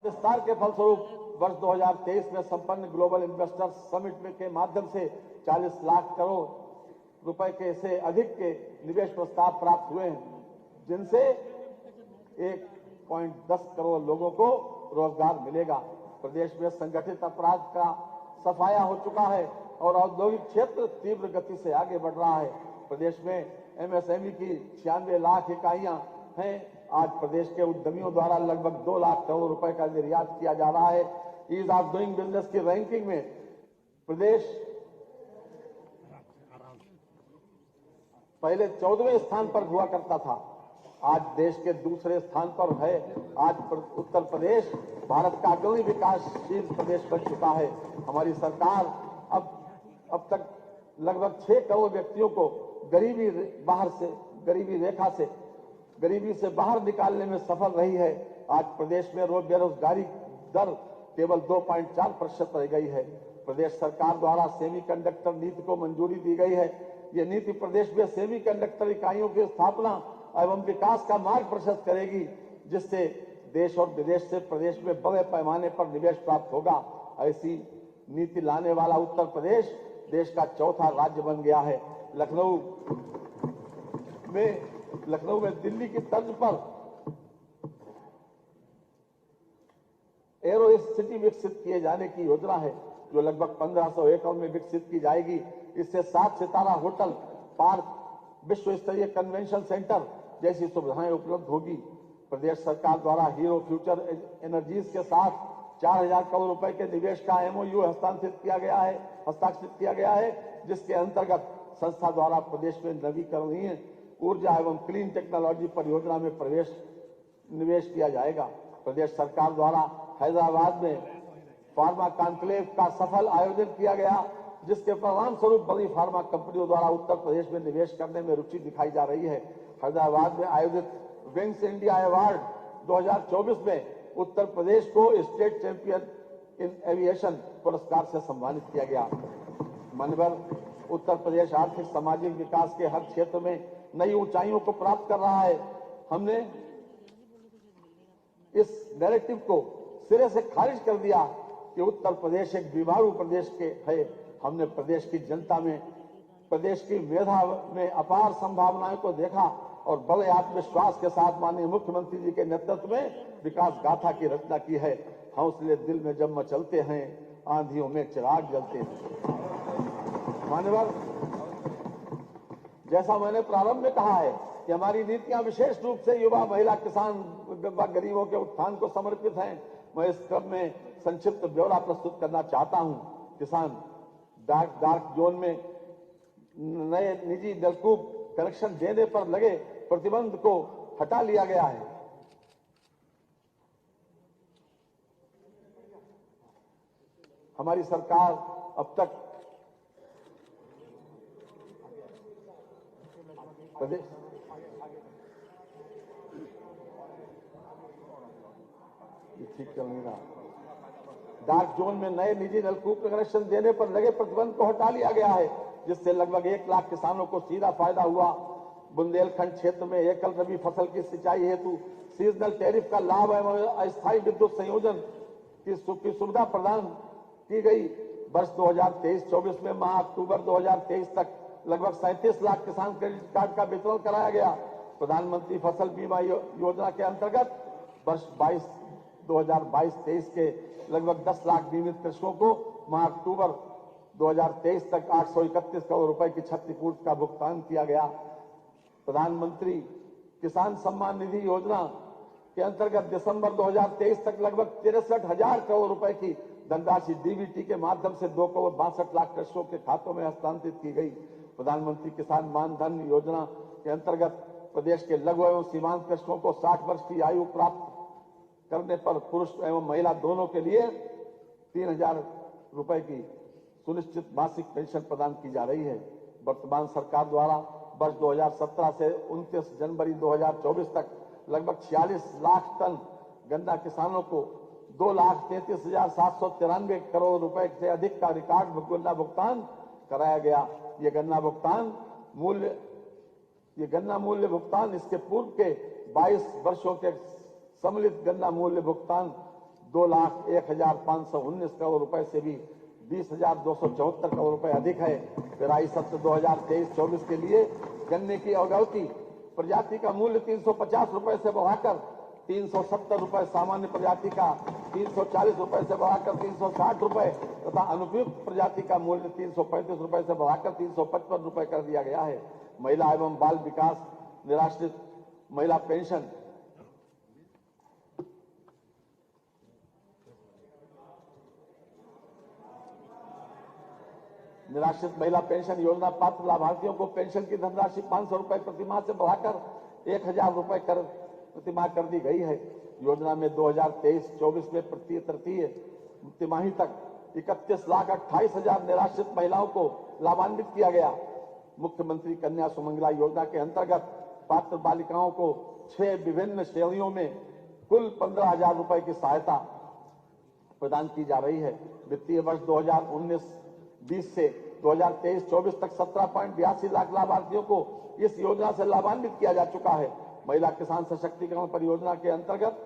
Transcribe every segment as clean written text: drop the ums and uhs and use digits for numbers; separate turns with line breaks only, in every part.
विस्तार के फलस्वरूप वर्ष 2023 में संपन्न ग्लोबल इन्वेस्टर्स समिट के माध्यम से 40 लाख करोड़ रुपए के से अधिक के निवेश प्रस्ताव प्राप्त हुए हैं, जिनसे 1.10 करोड़ लोगों को रोजगार मिलेगा। प्रदेश में संगठित अपराध का सफाया हो चुका है और औद्योगिक क्षेत्र तीव्र गति से आगे बढ़ रहा है। प्रदेश में एमएसएमई की 96 लाख इकाइयां हैं। आज प्रदेश के उद्यमियों द्वारा लगभग 2 लाख करोड़ रुपए का निर्यात किया जा रहा है। ईज ऑफ डूइंग बिजनेस की रैंकिंग में प्रदेश पहले 14वें स्थान पर हुआ करता था, आज देश के दूसरे स्थान पर है। आज उत्तर प्रदेश भारत का अग्रणी विकासशील प्रदेश बन चुका है। हमारी सरकार अब तक लगभग 6 करोड़ व्यक्तियों को गरीबी से बाहर निकालने में सफल रही है। आज प्रदेश में बेरोजगारी दर केवल 2.4% रह गई है। प्रदेश सरकार द्वारा सेमीकंडक्टर नीति को मंजूरी दी गई है। ये नीति प्रदेश में सेमीकंडक्टर इकाइयों की स्थापना एवं विकास का मार्ग प्रशस्त करेगी, जिससे देश और विदेश से प्रदेश में बड़े पैमाने पर निवेश प्राप्त होगा। ऐसी नीति लाने वाला उत्तर प्रदेश देश का चौथा राज्य बन गया है। लखनऊ में दिल्ली की तर्ज पर एरो सिटी विकसित किए जाने की योजना है, जो लगभग 1500 एकड़ में विकसित की जाएगी। इससे 7 सितारा होटल, पार्क, विश्व स्तरीय कन्वेंशन सेंटर जैसी सुविधाएं उपलब्ध होगी। प्रदेश सरकार द्वारा हीरो फ्यूचर एनर्जीज के साथ 4000 करोड़ रुपए के निवेश का एमओयू हस्ताक्षरित किया गया है, जिसके अंतर्गत संस्था द्वारा प्रदेश में नवीकरणीय ऊर्जा एवं क्लीन टेक्नोलॉजी परियोजना में निवेश किया जाएगा। प्रदेश सरकार द्वारा हैदराबाद में फार्मा कॉन्क्लेव का सफल आयोजन किया गया, जिसके परिणाम स्वरूप बड़ी फार्मा कंपनियों द्वारा उत्तर प्रदेश में निवेश करने में रुचि दिखाई जा रही है। हैदराबाद में आयोजित विंग्स इंडिया अवार्ड 2024 में उत्तर प्रदेश को स्टेट चैंपियन इन एविएशन पुरस्कार से सम्मानित किया गया। मनोबल उत्तर प्रदेश आर्थिक सामाजिक विकास के हर क्षेत्र में नई ऊंचाइयों को प्राप्त कर रहा है। हमने इस नैरेटिव को सिरे से खारिज कर दिया कि उत्तर प्रदेश एक बीमारू प्रदेश है। हमने प्रदेश की जनता में, प्रदेश की मेधा में अपार संभावनाओं को देखा और बड़े आत्मविश्वास के साथ माननीय मुख्यमंत्री जी के नेतृत्व में विकास गाथा की रचना की है। हौसले दिल में जब मचलते हैं, आंधियों में चिराग जलते हैं। मान्यवर, जैसा मैंने प्रारंभ में कहा है कि हमारी नीतियां विशेष रूप से युवा, महिला, किसान व गरीबों के उत्थान को समर्पित हैं। मैं इस क्रम में संक्षिप्त ब्यौरा प्रस्तुत करना चाहता हूं। किसान डार्क जोन में नए निजी नलकूप कनेक्शन देने पर लगे प्रतिबंध को हटा लिया गया है। हमारी सरकार अब तक प्रदेश ठीक चल नहीं रहा। डार्क जोन में नए निजी नलकूप कनेक्शन देने पर लगे प्रतिबंध को हटा लिया गया है, जिससे लगभग 1 लाख किसानों को सीधा फायदा हुआ। बुंदेलखंड क्षेत्र में एकल रबी फसल की सिंचाई हेतु सीजनल टैरिफ का लाभ एवं अस्थायी विद्युत संयोजन की सुविधा प्रदान की गई। वर्ष 2023-24 में माह अक्टूबर 2023 तक लगभग 37 लाख किसान क्रेडिट कार्ड का वितरण कराया गया। प्रधानमंत्री फसल बीमा योजना के अंतर्गत वर्ष 2022-23 के लगभग 10 लाख बीमित कृषकों को माह अक्टूबर 2023 तक 831 करोड़ रुपए की क्षतिपूर्ति का भुगतान किया गया। प्रधानमंत्री किसान सम्मान निधि योजना के अंतर्गत दिसंबर 2023 तक लगभग 63,000 करोड़ रुपए की धनराशि डीबीटी के माध्यम से 2 करोड़ 62 लाख कृषकों के खातों में हस्तांतरित की गई। प्रधानमंत्री किसान मान धन योजना के अंतर्गत प्रदेश के लघु एवं सीमांत कृषकों को 60 वर्ष की आयु प्राप्त करने पर पुरुष एवं महिला दोनों के लिए 3,000 रुपए की सुनिश्चित मासिक पेंशन प्रदान की जा रही है। वर्तमान सरकार द्वारा वर्ष 2017 से 29 जनवरी 2024 तक लगभग 46 लाख टन गन्ना किसानों को 2,33,793 करोड़ रुपए से अधिक का रिकॉर्ड गन्ना भुगतान कराया गया। ये गन्ना मूल्य भुगतान इसके पूर्व के 22 वर्षों के सम्मिलित गन्ना मूल्य भुगतान 2,01,519 करोड़ रुपए से भी 20,274 करोड़ रुपए अधिक है। पेराई सत्र 2023-24 के लिए गन्ने की अगौती प्रजाति का मूल्य 350 रुपए से बढ़ाकर 370 रुपए, सामान्य प्रजाति का 340 रुपए से बढ़ाकर 360 रुपए तथा अनुपयुक्त प्रजाति का मूल्य 335 रुपए से बढ़ाकर 355 रुपए कर दिया गया है। महिला एवं बाल विकास निराश्रित महिला पेंशन निराश्रित महिला पेंशन योजना पात्र लाभार्थियों को पेंशन की धनराशि 500 रुपए प्रतिमाह से बढ़ाकर 1,000 रुपए प्रतिमाह कर दी गई है। योजना में 2023-24 में प्रति तृतीय तिमाही तक 31,28,000 निराश्रित महिलाओं को लाभान्वित किया गया। मुख्यमंत्री कन्या सुमंगला योजना के अंतर्गत पात्र बालिकाओं को 6 विभिन्न श्रेणियों में कुल 15,000 रुपए की सहायता प्रदान की जा रही है। वित्तीय वर्ष 2019-20 से 2023-24 तक 17.82 लाख लाभार्थियों को इस योजना से लाभान्वित किया जा चुका है। महिला किसान सशक्तिकरण परियोजना के अंतर्गत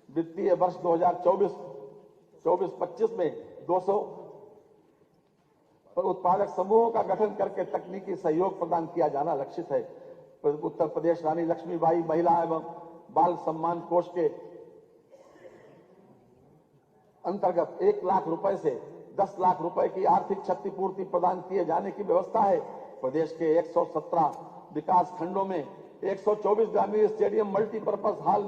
वित्तीय वर्ष 2024-25 में 200 उत्पादक समूहों का गठन करके तकनीकी सहयोग प्रदान किया जाना लक्षित है। उत्तर प्रदेश रानी लक्ष्मीबाई महिला एवं बाल सम्मान कोष के अंतर्गत 1 लाख रुपए से 10 लाख रुपए की आर्थिक क्षतिपूर्ति प्रदान किए जाने की व्यवस्था है। प्रदेश के 117 विकास खंडों में 124 ग्रामीण स्टेडियम मल्टीपर्पज हॉल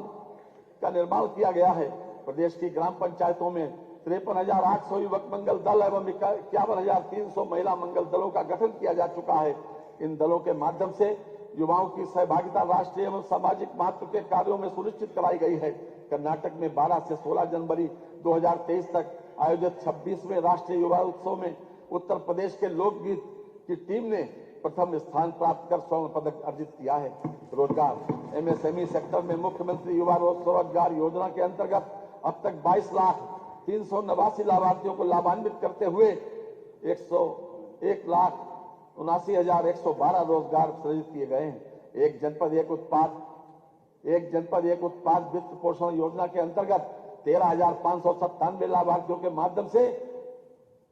का निर्माण किया गया है। प्रदेश की ग्राम पंचायतों में 53,800 युवक मंगल दल एवं 51,300 महिला मंगल दलों का गठन किया जा चुका है। इन दलों के माध्यम से युवाओं की सहभागिता राष्ट्रीय एवं सामाजिक महत्व के कार्यों में सुनिश्चित कराई गई है। कर्नाटक में 12 से 16 जनवरी 2023 तक आयोजित 26वें राष्ट्रीय युवा उत्सव में उत्तर प्रदेश के लोकगीत की टीम ने प्रथम स्थान प्राप्त कर स्वर्ण पदक अर्जित किया है। रोजगार एमएसएमई सेक्टर में मुख्यमंत्री युवा स्वरोजगार योजना के अंतर्गत अब तक 22,389 लाभार्थियों को लाभान्वित करते हुए 1,79,112 रोजगार सृजित किए गए हैं। एक जनपद एक उत्पाद वित्त पोषण योजना के अंतर्गत 13,597 लाभार्थियों के माध्यम से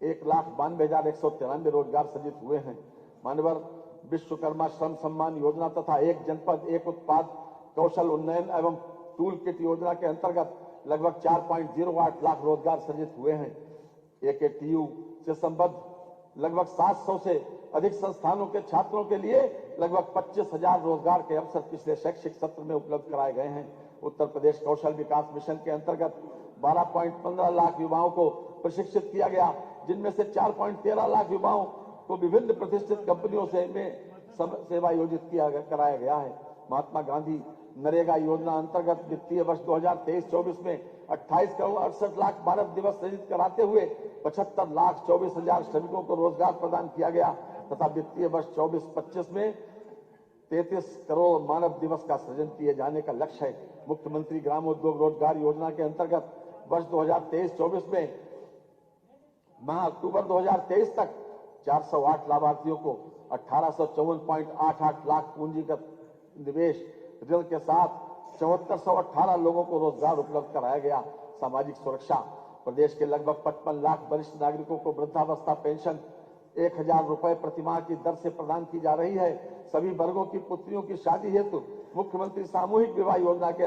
1,92,193 रोजगार सृजित हुए हैं। मानवर विश्वकर्मा श्रम सम्मान योजना तथा एक जनपद एक उत्पाद कौशल उन्नयन एवं टूल किट योजना के अंतर्गत लगभग 4.08 लाख रोजगार सृजित हुए हैं। AKTU से संबद्ध लगभग 700 से अधिक संस्थानों के छात्रों के लिए लगभग 25,000 रोजगार के अवसर पिछले शैक्षिक सत्र में उपलब्ध कराए गए हैं। उत्तर प्रदेश कौशल विकास मिशन के अंतर्गत 12.15 लाख युवाओं को प्रशिक्षित किया गया, जिनमें से 4.13 लाख युवाओं को विभिन्न प्रतिष्ठित कंपनियों से सेवा योजित कराया गया है। महात्मा गांधी नरेगा योजना अंतर्गत वित्तीय वर्ष 2023-24 में 28 करोड़ 68 लाख मानव दिवस सृजित कराते हुए 75,24,000 श्रमिकों को रोजगार प्रदान किया गया तथा वित्तीय वर्ष 24-25 में 33 करोड़ मानव दिवस का सृजन किए जाने का लक्ष्य है। मुख्यमंत्री ग्रामोद्योग रोजगार योजना के अंतर्गत वर्ष 2023-24 में माह अक्टूबर 2023 तक 408 लाभार्थियों को 1854.88 लाख पूंजीगत निवेश ऋण के साथ 7418 लोगों को रोजगार उपलब्ध कराया गया। सामाजिक सुरक्षा प्रदेश के लगभग 55 लाख वरिष्ठ नागरिकों को वृद्धावस्था पेंशन 1,000 रुपए प्रतिमाह की दर से प्रदान की जा रही है। सभी वर्गों की पुत्रियों की शादी हेतु मुख्यमंत्री सामूहिक विवाह योजना के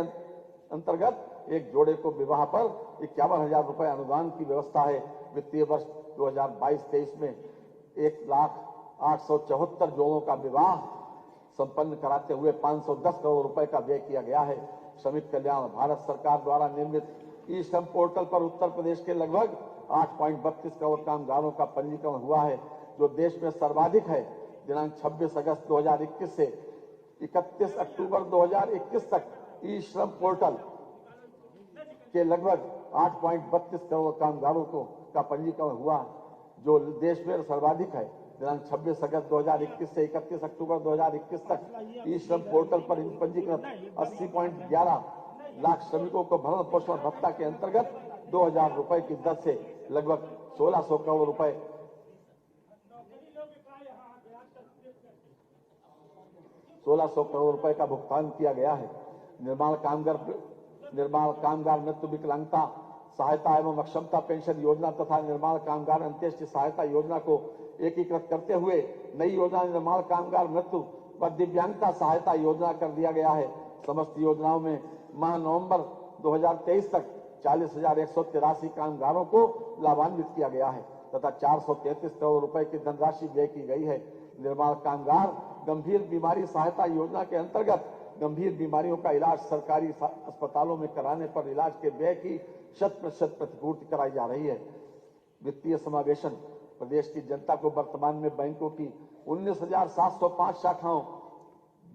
अंतर्गत एक जोड़े को विवाह पर 51,000 रुपए अनुदान की व्यवस्था है। वित्तीय वर्ष 2022-23 में 1,08,74 जोड़ों का विवाह संपन्न कराते हुए 510 करोड़ रुपए का व्यय किया गया है। श्रमिक कल्याण भारत सरकार द्वारा निर्मित ई श्रम पोर्टल पर उत्तर प्रदेश के लगभग 8.32 करोड़ कामगारों का पंजीकरण हुआ है, जो देश में सर्वाधिक है। दिनांक 26 अगस्त 2021 से 31 अक्टूबर 2021 तक ई श्रम पोर्टल के लगभग 8.32 करोड़ कामगारों का पंजीकरण हुआ, जो देश में सर्वाधिक है। दिनांक 26 अगस्त 2021 से 31 अक्टूबर 2021 तक ई श्रम पोर्टल पर पंजीकृत 80.11 लाख श्रमिकों को भरण पोषण भत्ता के अंतर्गत 2,000 रुपए की दर से लगभग 1,600 करोड़ रुपए 1,600 करोड़ रुपए का भुगतान किया गया है। निर्माण कामगार मृत्यु विकलांगता सहायता एवं अक्षमता पेंशन योजना तथा निर्माण कामगार अंत्येष्टि सहायता योजना को एकीकृत करते हुए नई योजना निर्माण कामगार मृत्यु व दिव्यांगता सहायता योजना कर दिया गया है। समस्त योजनाओं में माह नवंबर 2023 तक 40,183 कामगारों को लाभान्वित किया गया है तथा 433 करोड़ रुपए की धनराशि व्यय की गई है। निर्माण कामगार गंभीर बीमारी सहायता योजना के अंतर्गत गंभीर बीमारियों का इलाज सरकारी अस्पतालों में कराने पर इलाज के व्यय की 100% प्रतिपूर्ति कराई जा रही है। वित्तीय समावेशन प्रदेश की जनता को वर्तमान में बैंकों की 19,705 शाखाओं,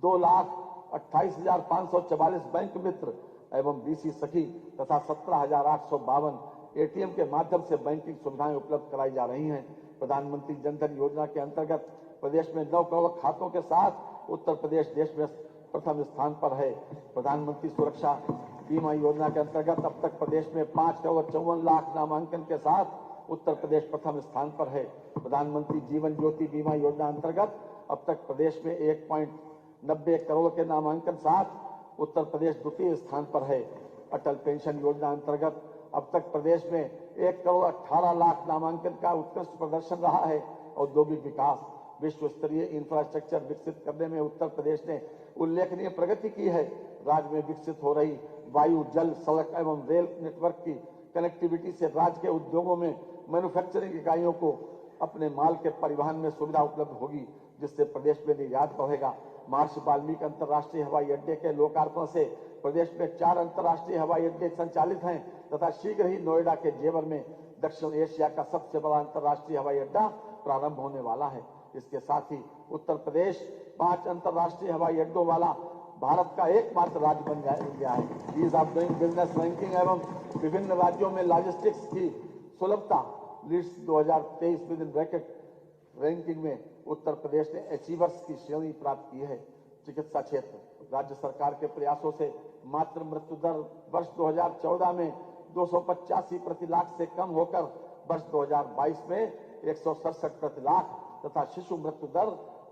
2,28,544 बैंक मित्र एवं बीसी सखी तथा 17,852 एटीएम के माध्यम से बैंकिंग सुविधाएं उपलब्ध कराई जा रही हैं। प्रधानमंत्री जनधन योजना के अंतर्गत प्रदेश में 9 करोड़ खातों के साथ उत्तर प्रदेश देश में प्रथम स्थान पर है। प्रधानमंत्री सुरक्षा बीमा योजना के अंतर्गत अब तक प्रदेश में 5 करोड़ 54 लाख नामांकन के साथ उत्तर प्रदेश प्रथम स्थान पर है। प्रधानमंत्री जीवन ज्योति बीमा योजना अंतर्गत अब तक प्रदेश में 1.90 करोड़ के नामांकन साथ उत्तर प्रदेश द्वितीय स्थान पर है। अटल पेंशन योजना अंतर्गत अब तक प्रदेश में 1 करोड़ 18 लाख नामांकन का उत्कृष्ट प्रदर्शन रहा है। औद्योगिक विकास विश्व स्तरीय इंफ्रास्ट्रक्चर विकसित करने में उत्तर प्रदेश ने उल्लेखनीय प्रगति की है। राज्य में विकसित हो रही वायु, जल, सड़क एवं रेल नेटवर्क की कनेक्टिविटी से राज्य के उद्योगों में मैन्युफैक्चरिंग इकाइयों को अपने माल के परिवहन में सुविधा उपलब्ध होगी, जिससे प्रदेश में निर्यात बढ़ेगा। महर्षि वाल्मीकि अंतर्राष्ट्रीय हवाई अड्डे के लोकार्पण से प्रदेश में 4 अंतर्राष्ट्रीय हवाई अड्डे संचालित हैं तथा शीघ्र ही नोएडा के जेवर में दक्षिण एशिया का सबसे बड़ा अंतर्राष्ट्रीय हवाई अड्डा प्रारंभ होने वाला है। इसके साथ ही उत्तर प्रदेश 5 अंतर्राष्ट्रीय हवाई अड्डों वाला भारत का एकमात्र राज्य बन गया है। Ease of doing business ranking एवं विभिन्न राज्यों में लॉजिस्टिक्स की सुलभता list 2023 with in bracket ranking में उत्तर प्रदेश ने अचीवर्स की श्रेणी प्राप्त की है। चिकित्सा क्षेत्र राज्य सरकार के प्रयासों से मातृ मृत्यु दर वर्ष 2014 में 285 प्रति लाख से कम होकर वर्ष 2022 में 167 प्रति लाख तथा शिशु मृत्यु दर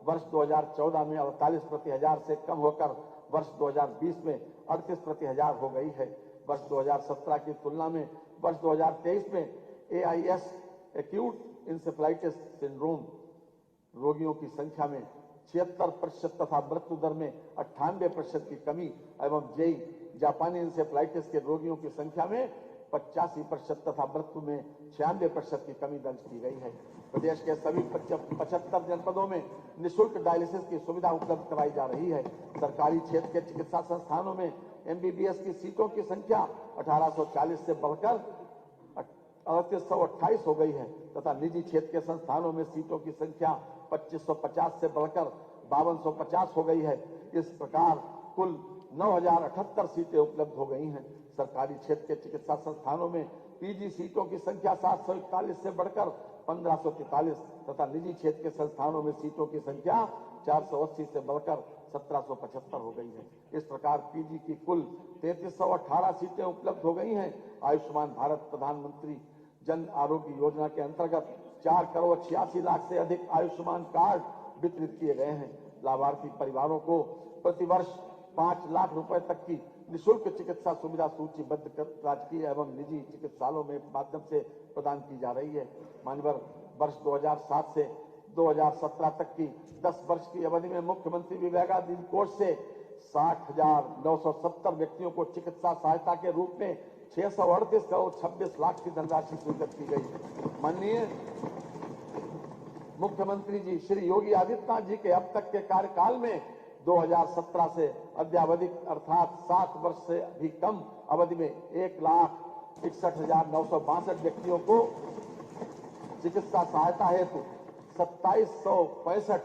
वर्ष 2014 में 48 प्रति हजार से कम होकर वर्ष 2020 में 38 प्रति हजार हो गई है। वर्ष 2017 की तुलना में वर्ष 2023 में AIS एक्यूट इंसेफ्लाइटिस सिंड्रोम रोगियों की संख्या में 76% तथा मृत्यु दर में 98% की कमी एवं जेई जापानी इंसेफ्लाइटिस के रोगियों की संख्या में 85% तथा मृत्यु में 96% की कमी दर्ज की गई है। प्रदेश के सभी 75 जनपदों में निःशुल्क डायलिसिस की सुविधा उपलब्ध कराई जा रही है। सरकारी क्षेत्र के चिकित्सा संस्थानों में MBBS की सीटों की संख्या 1840 से बढ़कर 3828 हो गई है तथा निजी क्षेत्र के संस्थानों में सीटों की संख्या 2550 से बढ़कर 5250 हो गई है। इस प्रकार कुल 9078 सीटें उपलब्ध हो गई हैं। सरकारी क्षेत्र के चिकित्सा संस्थानों में PG सीटों की संख्या 741 से बढ़कर 1543 तथा निजी क्षेत्र के संस्थानों में सीटों की संख्या 480 से बढ़कर 1775 हो गई है। इस प्रकार PG की कुल 3318 सीटें उपलब्ध हो गई हैं। आयुष्मान भारत प्रधानमंत्री जन आरोग्य योजना के अंतर्गत 4 करोड़ 86 लाख से अधिक आयुष्मान कार्ड वितरित किए गए हैं। लाभार्थी परिवारों को प्रतिवर्ष 5 लाख रुपए तक की निःशुल्क चिकित्सा सुविधा सूचीबद्ध कर राजकीय एवं निजी चिकित्सालयों में माध्यम से प्रदान की जा रही है। मानवर वर्ष 2007 से 2017 तक की 10 वर्ष की अवधि में मुख्यमंत्री विवेकाधीन कोष से 60,970 व्यक्तियों को चिकित्सा सहायता के रूप में 638 करोड़ 26 लाख की धनराशि स्वीकृत की गई। माननीय मुख्यमंत्री जी श्री योगी आदित्यनाथ जी के अब तक के कार्यकाल में 2017 से अद्यावधिक अर्थात 7 वर्ष से भी कम अवधि में 1,61,962 व्यक्तियों को चिकित्सा सहायता हेतु 2765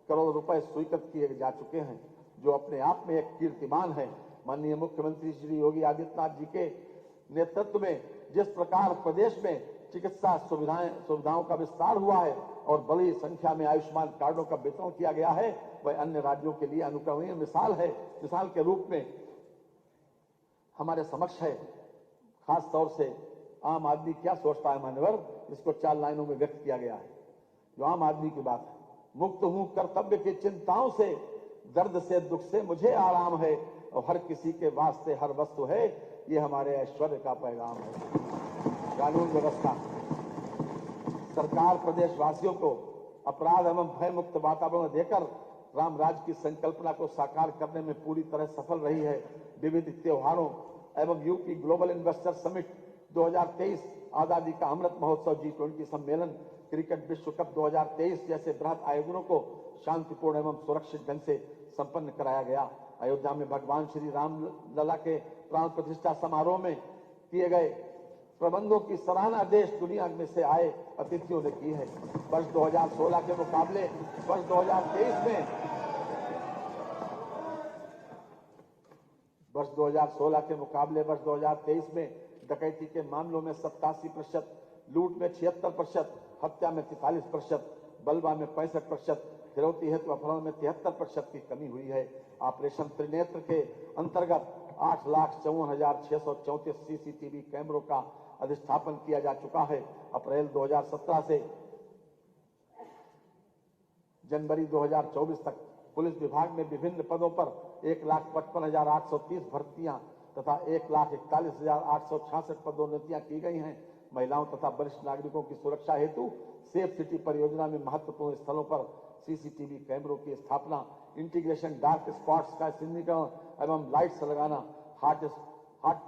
करोड़ रुपए स्वीकृत किए जा चुके हैं, जो अपने आप में एक कीर्तिमान है। माननीय मुख्यमंत्री श्री योगी आदित्यनाथ जी के नेतृत्व में जिस प्रकार प्रदेश में चिकित्सा सुविधाओं का विस्तार हुआ है और बड़ी संख्या में आयुष्मान कार्डों का वितरण किया गया है, वह अन्य राज्यों के लिए अनुकरणीय मिसाल है। मिसाल के रूप में हमारे समक्ष है। खास तौर से आम आदमी क्या सोचता है मान्यवर, इसको 4 लाइनों में व्यक्त किया गया है। जो आम आदमी की बात है, मुक्त हूं कर्तव्य की चिंताओं से, दर्द से दुख से मुझे आराम है और हर किसी के वास्ते हर वस्तु है, ये हमारे ऐश्वर्य का पैगाम है। कानून व्यवस्था। सरकार प्रदेशवासियों को अपराध एवं भय मुक्त वातावरण देकर राम राज्य की संकल्पना को साकार करने में पूरी तरह सफल रही है। विविध त्योहारों एवं यूपी ग्लोबल इन्वेस्टर समिट 2023, आजादी का अमृत महोत्सव, G20 सम्मेलन, क्रिकेट विश्व कप 2023 जैसे बृहद आयोजनों को शांतिपूर्ण एवं सुरक्षित ढंग से संपन्न कराया गया। अयोध्या में भगवान श्री राम लला के प्राण प्रतिष्ठा समारोह में किए गए प्रबंधों की सराहना देश दुनिया में से आए अतिथियों ने की है। वर्ष 2016 के मुकाबले वर्ष 2023 में डकैती के मामलों में 87%, लूट में 76%, हत्या में 43%, बलवा में 65%, फिरौती हेतु अपहरण में 73% की कमी हुई है। ऑपरेशन त्रिनेत्र के अंतर्गत 8,54,634 सीसीटीवी कैमरों का अधिष्ठापन किया जा चुका है। अप्रैल 2017 से जनवरी 2024 तक पुलिस विभाग में विभिन्न पदों पर 1,55,830 भर्तियां तथा 1,41,866 पदोन्नतियां की गई हैं। महिलाओं तथा वरिष्ठ नागरिकों की सुरक्षा हेतु सेफ सिटी परियोजना में महत्वपूर्ण स्थलों पर सीसीटीवी कैमरों की स्थापना, इंटीग्रेशन, डार्क स्पॉट्स का चिन्हीकरण एवं लाइट्स लगाना, हॉट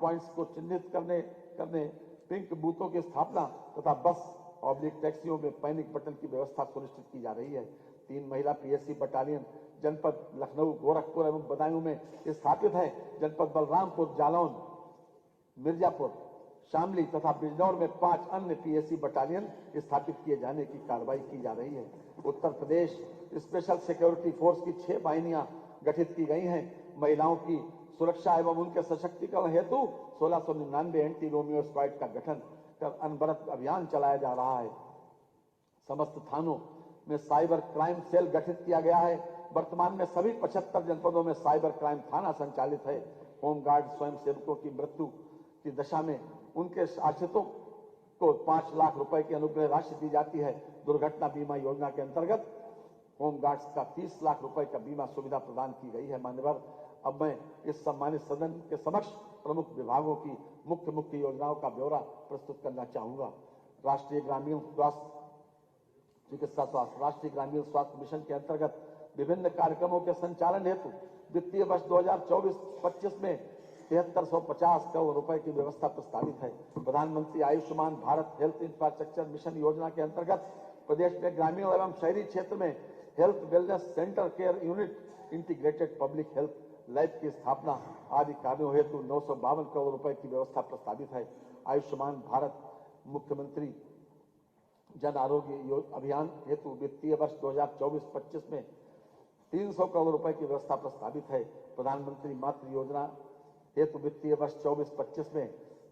पॉइंट्स को चिन्हित करने पिंक बूथों की स्थापना तथा बस ऑब्लिक टैक्सियों में पैनिक बटन की व्यवस्था सुनिश्चित की जा रही है। 3 महिला पीएससी बटालियन जनपद लखनऊ, गोरखपुर एवं बदायूं में स्थापित है। जनपद बलरामपुर, जालौन, मिर्जापुर, शामली तथा बिजनौर में 5 अन्य पीएससी बटालियन स्थापित किए जाने की कार्रवाई की जा रही है। Uttar Pradesh special security force की 6 वाहिनियां गठित की गई हैं। महिलाओं की सुरक्षा एवं उनके सशक्तिकरण हेतु 1699 एंटी रोमियो स्क्वाड का गठन कर अनवरत अभियान चलाया जा रहा है। समस्त थानों में साइबर क्राइम सेल गठित किया गया है। वर्तमान में सभी 75 जनपदों में साइबर क्राइम थाना संचालित है। होमगार्ड स्वयं सेवकों की मृत्यु की दशा में उनके आश्रितों को 5 लाख रुपए की अनुग्रह राशि दी जाती है। दुर्घटना बीमा योजना के अंतर्गत होमगार्ड्स का 30 लाख रुपए का बीमा सुविधा प्रदान की गई है। मान्यवर, अब मैं इस सम्मानित सदन के समक्ष प्रमुख विभागों की मुख्य योजनाओं का ब्यौरा प्रस्तुत करना चाहूंगा। राष्ट्रीय ग्रामीण स्वास्थ्य मिशन के अंतर्गत विभिन्न कार्यक्रमों के संचालन हेतु वित्तीय वर्ष 2024-25 में 7350 करोड़ रुपए की व्यवस्था प्रस्तावित है। प्रधानमंत्री Ayushman Bharat health infrastructure mission योजना के अंतर्गत प्रदेश में ग्रामीण एवं शहरी क्षेत्र में health wellness centre, care unit, integrated public health lab की स्थापना आदि कार्यों हेतु 952 करोड़ रुपए की व्यवस्था प्रस्तावित है। आयुष्मान भारत मुख्यमंत्री जन आरोग्य अभियान हेतु वित्तीय वर्ष 2024-25 में 300 करोड़ रुपए की व्यवस्था प्रस्तावित है। प्रधानमंत्री मातृ योजना हेतु वित्तीय वर्ष 24-25 में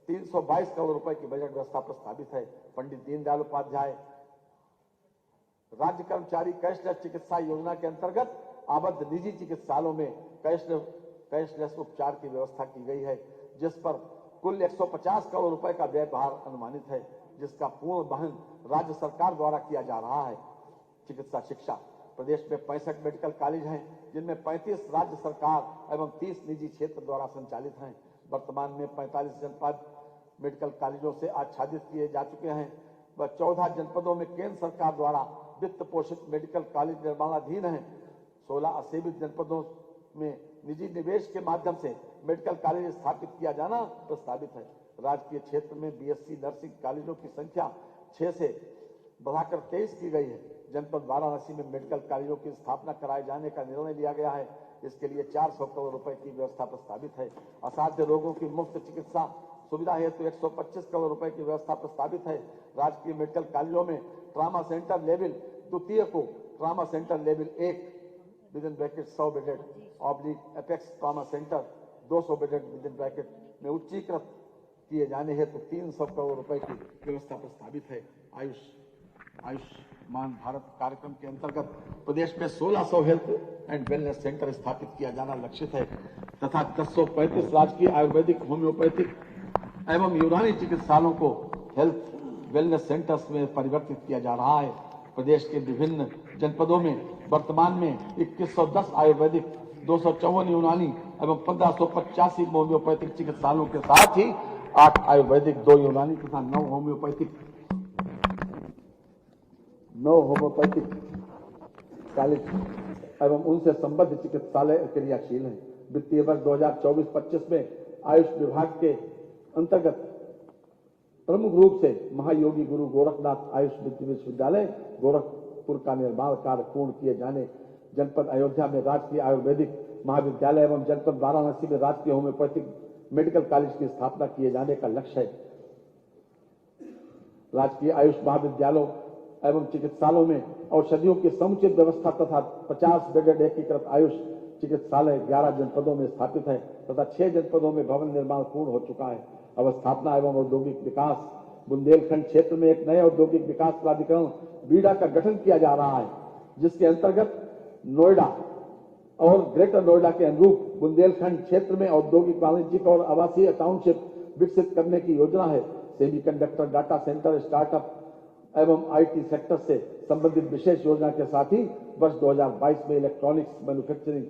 322 करोड़ रुपए की बजट व्यवस्था प्रस्तावित है। पंडित दीनदयाल उपाध्याय राज्य कर्मचारी कैशलेस चिकित्सा योजना के अंतर्गत आबद्ध निजी चिकित्सालयों में कैशलेस उपचार की व्यवस्था की गई है, जिस पर कुल 150 करोड़ रुपए का व्यय भार अनुमानित है, जिसका पूर्ण वहन राज्य सरकार द्वारा किया जा रहा है। चिकित्सा शिक्षा प्रदेश में 65 मेडिकल कॉलेज हैं, जिनमें 35 राज्य सरकार एवं 30 निजी क्षेत्र द्वारा संचालित हैं। वर्तमान में 45 जनपद मेडिकल कॉलेजों से आच्छादित किए जा चुके हैं व 14 जनपदों में केंद्र सरकार द्वारा वित्त पोषित मेडिकल कॉलेज निर्माणाधीन हैं। 16 असेवित जनपदों में निजी निवेश के माध्यम से मेडिकल कॉलेज स्थापित किया जाना प्रस्तावित है। राजकीय क्षेत्र में बीएससी नर्सिंग कॉलेजों की संख्या 6 से बढ़ाकर 23 की गई है। जनपद वाराणसी में मेडिकल कॉलेजों की स्थापना कराए जाने का निर्णय लिया गया है। इसके लिए 400 करोड़ रुपए की व्यवस्था प्रस्तावित है। असाध्य रोगों की मुफ्त चिकित्सा सुविधा हेतु 125 करोड़ रुपए की व्यवस्था प्रस्तावित है। राजकीय मेडिकल कॉलेजों में ट्रामा सेंटर लेवल द्वितीय को trauma centre level 1 within bracket 100 bedded oblique apex trauma centre 200 bedded within bracket में उच्चीकृत किए जाने हेतु 300 करोड़ रुपए की व्यवस्था प्रस्तावित है। आयुष्मान भारत कार्यक्रम के अंतर्गत प्रदेश में 1600 हेल्थ एंड वेलनेस सेंटर स्थापित किया जाना लक्षित है तथा 1035 राजकीय आयुर्वेदिक, होम्योपैथिक एवं यूनानी चिकित्सालयों को हेल्थ वेलनेस सेंटर्स में परिवर्तित किया जा रहा है। प्रदेश के विभिन्न जनपदों में वर्तमान में 2110 आयुर्वेदिक, 254 यूनानी एवं 1585 होम्योपैथिक चिकित्सालयों के साथ ही 8 आयुर्वेदिक, 2 यूनानी तथा 9 होम्योपैथिक कॉलेज एवं उनसे संबद्ध चिकित्सालय क्रियाशील हैं। वित्तीय वर्ष 2024-25 में आयुष विभाग के अंतर्गत प्रमुख रूप से महायोगी गुरु गोरखनाथ आयुष विश्वविद्यालय गोरखपुर का निर्माण कार्य पूर्ण किए जाने, जनपद अयोध्या में राजकीय आयुर्वेदिक महाविद्यालय एवं जनपद वाराणसी में राजकीय होम्योपैथिक मेडिकल कॉलेज की स्थापना किए जाने का लक्ष्य है। राजकीय आयुष महाविद्यालयों एवं चिकित्सालयों में औषधियों की समुचित व्यवस्था तथा 50 बेडेड एकीकृत आयुष चिकित्सालय 11 जनपदों में स्थापित है तथा 6 जनपदों में भवन निर्माण पूर्ण हो चुका है। अवस्थापना एवं औद्योगिक विकास, बुंदेलखंड क्षेत्र में एक नए औद्योगिक विकास प्राधिकरण बीडा का गठन किया जा रहा है, जिसके अंतर्गत नोएडा और ग्रेटर नोएडा के अनुरूप बुंदेलखंड क्षेत्र में औद्योगिक, वाणिज्यिक और आवासीय टाउनशिप विकसित करने की योजना है। सेमीकंडक्टर, डाटा सेंटर, स्टार्टअप एवं आईटी सेक्टर से संबंधित विशेष योजना के साथ ही वर्ष 2022 में इलेक्ट्रॉनिक्स मैन्युफैक्चरिंग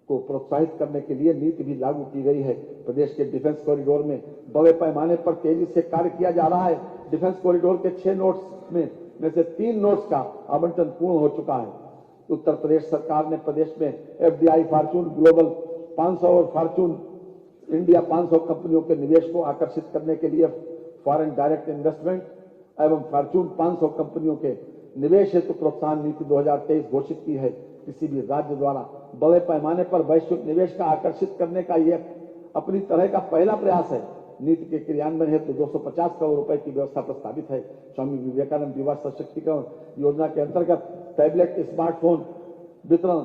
को प्रोत्साहित करने के लिए नीति भी लागू की गई है। प्रदेश के डिफेंस कॉरिडोर में बड़े पैमाने पर तेजी से कार्य किया जा रहा है। डिफेंस कॉरिडोर के 6 नोड्स में से 3 नोड्स का आवंटन पूर्ण हो चुका है। उत्तर प्रदेश सरकार ने प्रदेश में एफडीआई, फॉर्च्यून ग्लोबल 500 और फॉर्च्यून इंडिया 500 कंपनियों के निवेश को आकर्षित करने के लिए फॉरेन डायरेक्ट इन्वेस्टमेंट एवं फॉर्च्यून 500 कंपनियों के निवेश हेतु प्रोत्साहन नीति 2023 घोषित की है। किसी भी राज्य द्वारा बड़े पैमाने पर वैश्विक निवेश का आकर्षित करने का यह अपनी तरह का पहला प्रयास है। नीति के क्रियान्वयन हेतु 250 करोड़ रुपए की व्यवस्था प्रस्तावित है। स्वामी विवेकानंद युवा सशक्तिकरण योजना के अंतर्गत टैबलेट, स्मार्टफोन वितरण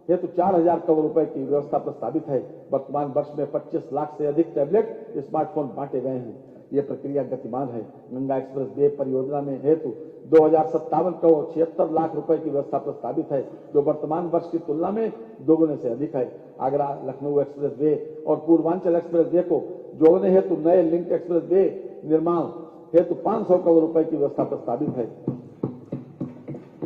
हेतु 4000 करोड़ रुपए की व्यवस्था प्रस्तावित है। वर्तमान वर्ष में 25 लाख से अधिक टैबलेट, स्मार्टफोन बांटे गए हैं। यह प्रक्रिया गतिमान है। गंगा एक्सप्रेस वे परियोजना में हेतु 2057 करोड़ 76 लाख रुपए की व्यवस्था प्रस्तावित है, जो वर्तमान वर्ष की तुलना में दोगुने से अधिक है। आगरा लखनऊ एक्सप्रेस वे और पूर्वांचल एक्सप्रेस वे को जोड़ने हेतु नए लिंक एक्सप्रेस वे निर्माण हेतु 500 करोड़ रुपए की व्यवस्था प्रस्तावित है।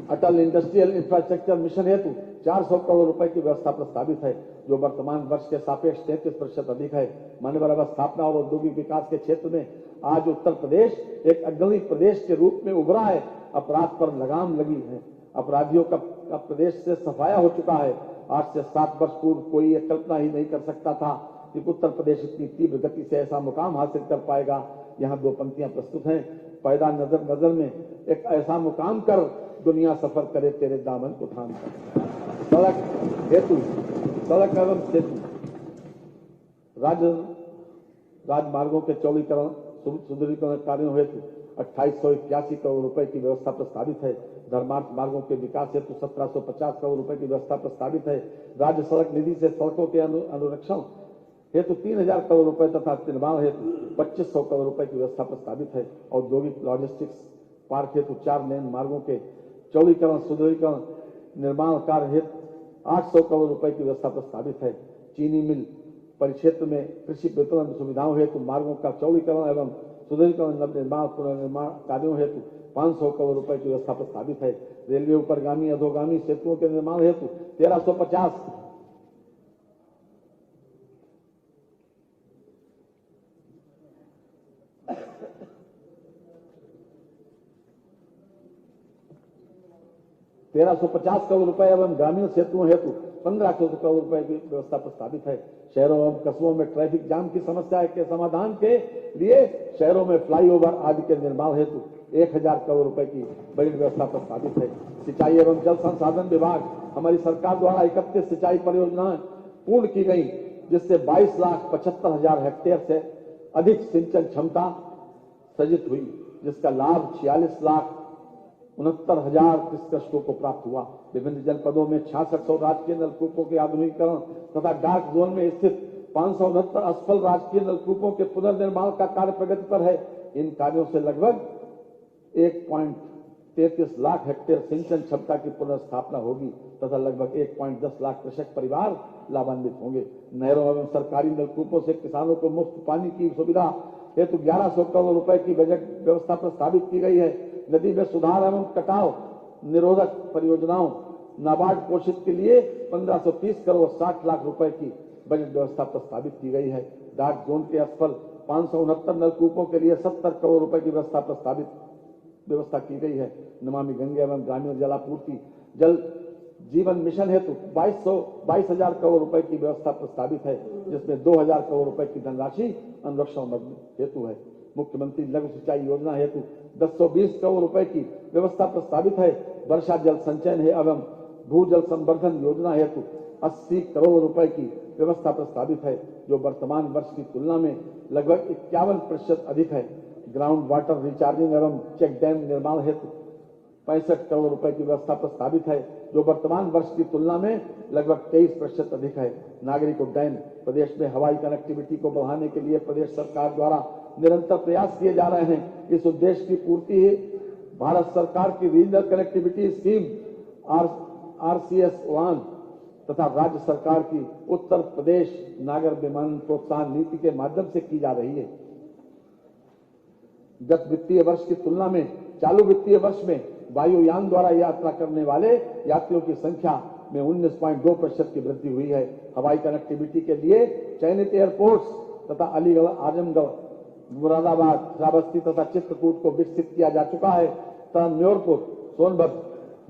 अटल इंडस्ट्रियल इंफ्रास्ट्रक्चर मिशन हेतु 400 करोड़ रुपए की व्यवस्था प्रस्तावित है, जो वर्तमान वर्ष के सापेक्ष 33% अधिक है। मानव अवस्थापना और औद्योगिक विकास के क्षेत्र में आज उत्तर प्रदेश एक अग्रणी प्रदेश के रूप में उभरा है। अपराध पर लगाम लगी है। अपराधियों का प्रदेश से सफाया हो चुका है। आज से 7 वर्ष पूर्व कोई ये कल्पना ही नहीं कर सकता था कि उत्तर प्रदेश इतनी तीव्र गति से ऐसा मुकाम हासिल कर पाएगा। यहाँ 2 पंक्तियां प्रस्तुत हैं। पैदा नजर में एक ऐसा मुकाम कर, दुनिया सफर करे तेरे दामन को थाम कर। सड़क एवं सेतु, राजमार्गों के चौड़ीकरण, सुदृढ़ीकरण कार्यों हेतु 2881 करोड़ रुपए की व्यवस्था प्रस्तावित है। धर्मार्थ मार्गों के विकास हेतु 1750 करोड़ रुपए की व्यवस्था प्रस्तावित है। राज्य सड़क निधि से सड़कों के अनुरक्षण हेतु 3000 करोड़ रुपए तथा निर्माण हेतु 2500 करोड़ रुपए की व्यवस्था प्रस्तावित है। औद्योगिक लॉजिस्टिक्स पार्क हेतु 4 लेन मार्गों के चौड़ीकरण, सुदृढ़ीकरण, निर्माण कार्य हेतु 800 करोड़ रुपए की व्यवस्था प्रस्तावित है। चीनी मिल परिक्षेत्र में कृषि विपणन सुविधाओं हेतु मार्गों का चौड़ीकरण एवं सुदृढ़ीकरण, निर्माण, पुनर्निर्माण कार्यों हेतु 500 करोड़ रुपए की व्यवस्था प्रस्तावित है। रेलवे उपरगामी अधोगामी सेतुओं के निर्माण हेतु 1350 करोड़ रुपए एवं ग्रामीण सेतुओं हेतु 1500 करोड़ रुपए की व्यवस्था प्रस्तावित है। शहरों एवं कस्बों में ट्रैफिक जाम की समस्या के समाधान के लिए शहरों में फ्लाईओवर आदि के निर्माण हेतु 1000 करोड़ रुपए की बड़ी व्यवस्था प्रस्तावित है। सिंचाई एवं जल संसाधन विभाग हमारी सरकार द्वारा 31 सिंचाई परियोजनाएं पूर्ण की गई, जिससे 22,75,000 हेक्टेयर से अधिक सिंचन क्षमता सृजित हुई, जिसका लाभ 46,69,000 कृषकों को प्राप्त हुआ। विभिन्न जनपदों में 6600 राजकीय नलकूपों के आधुनिकीकरण तथा डार्क जोन में स्थित 569 असफल राजकीय नलकूपों के पुनर्निर्माण का कार्य प्रगति पर है। इन कार्यों से लगभग 1.33 लाख हेक्टेयर सिंचन क्षमता की पुनर्स्थापना होगी तथा लगभग 1.10 लाख कृषक परिवार लाभान्वित होंगे। नहरों एवं सरकारी नलकूपों से किसानों को मुफ्त पानी की सुविधा हेतु 1100 करोड़ रुपए की बजट व्यवस्था प्रस्तावित की गई है। नदी में सुधार एवं कटाव निरोधक परियोजनाओं नाबार्ड पोषित के लिए 1530 करोड़ 60 लाख रुपए की बजट व्यवस्था प्रस्तावित की गई है। डार्क जोन के असफल 569 नलकूपों के लिए 70 करोड़ रुपए की व्यवस्था की गई है। नमामि गंगे एवं ग्रामीण जलापूर्ति जल जीवन मिशन हेतु 22,000 करोड़ रुपए की व्यवस्था प्रस्तावित है, जिसमें 2,000 करोड़ रुपए की धनराशि अनुरक्षण मद हेतु है। मुख्यमंत्री लघु सिंचाई योजना हेतु 1020 करोड़ रुपए की व्यवस्था प्रस्तावित है। वर्षा जल संचयन एवं भूजल संवर्धन योजना हेतु 80 करोड़ रुपए की व्यवस्था प्रस्तावित है, जो वर्तमान वर्ष की तुलना में लगभग 51% अधिक है। ग्राउंड वाटर रिचार्जिंग एवं चेक डैम निर्माण हेतु 65 करोड़ रुपए की व्यवस्था प्रस्तावित है, जो वर्तमान वर्ष की तुलना में लगभग 23% अधिक है। नागरिक उड्डयन प्रदेश में हवाई कनेक्टिविटी को बढ़ाने के लिए प्रदेश सरकार द्वारा निरंतर प्रयास किए जा रहे हैं। इस उद्देश्य की पूर्ति भारत सरकार की रीजनल कनेक्टिविटी स्कीम RCS-1 तथा राज्य सरकार की उत्तर प्रदेश नागर विमानन प्रोत्साहन नीति के माध्यम से की जा रही है। गत वित्तीय वर्ष की तुलना में चालू वित्तीय वर्ष में वायुयान द्वारा यात्रा करने वाले यात्रियों की संख्या में 19.2% की वृद्धि हुई है। हवाई कनेक्टिविटी के लिए चयनित एयरपोर्ट्स तथा अलीगढ़, आजमगढ़, मुरादाबाद, श्रावस्ती तथा चित्रकूट को विकसित किया जा चुका है तथा न्योरपुर, सोनभद्र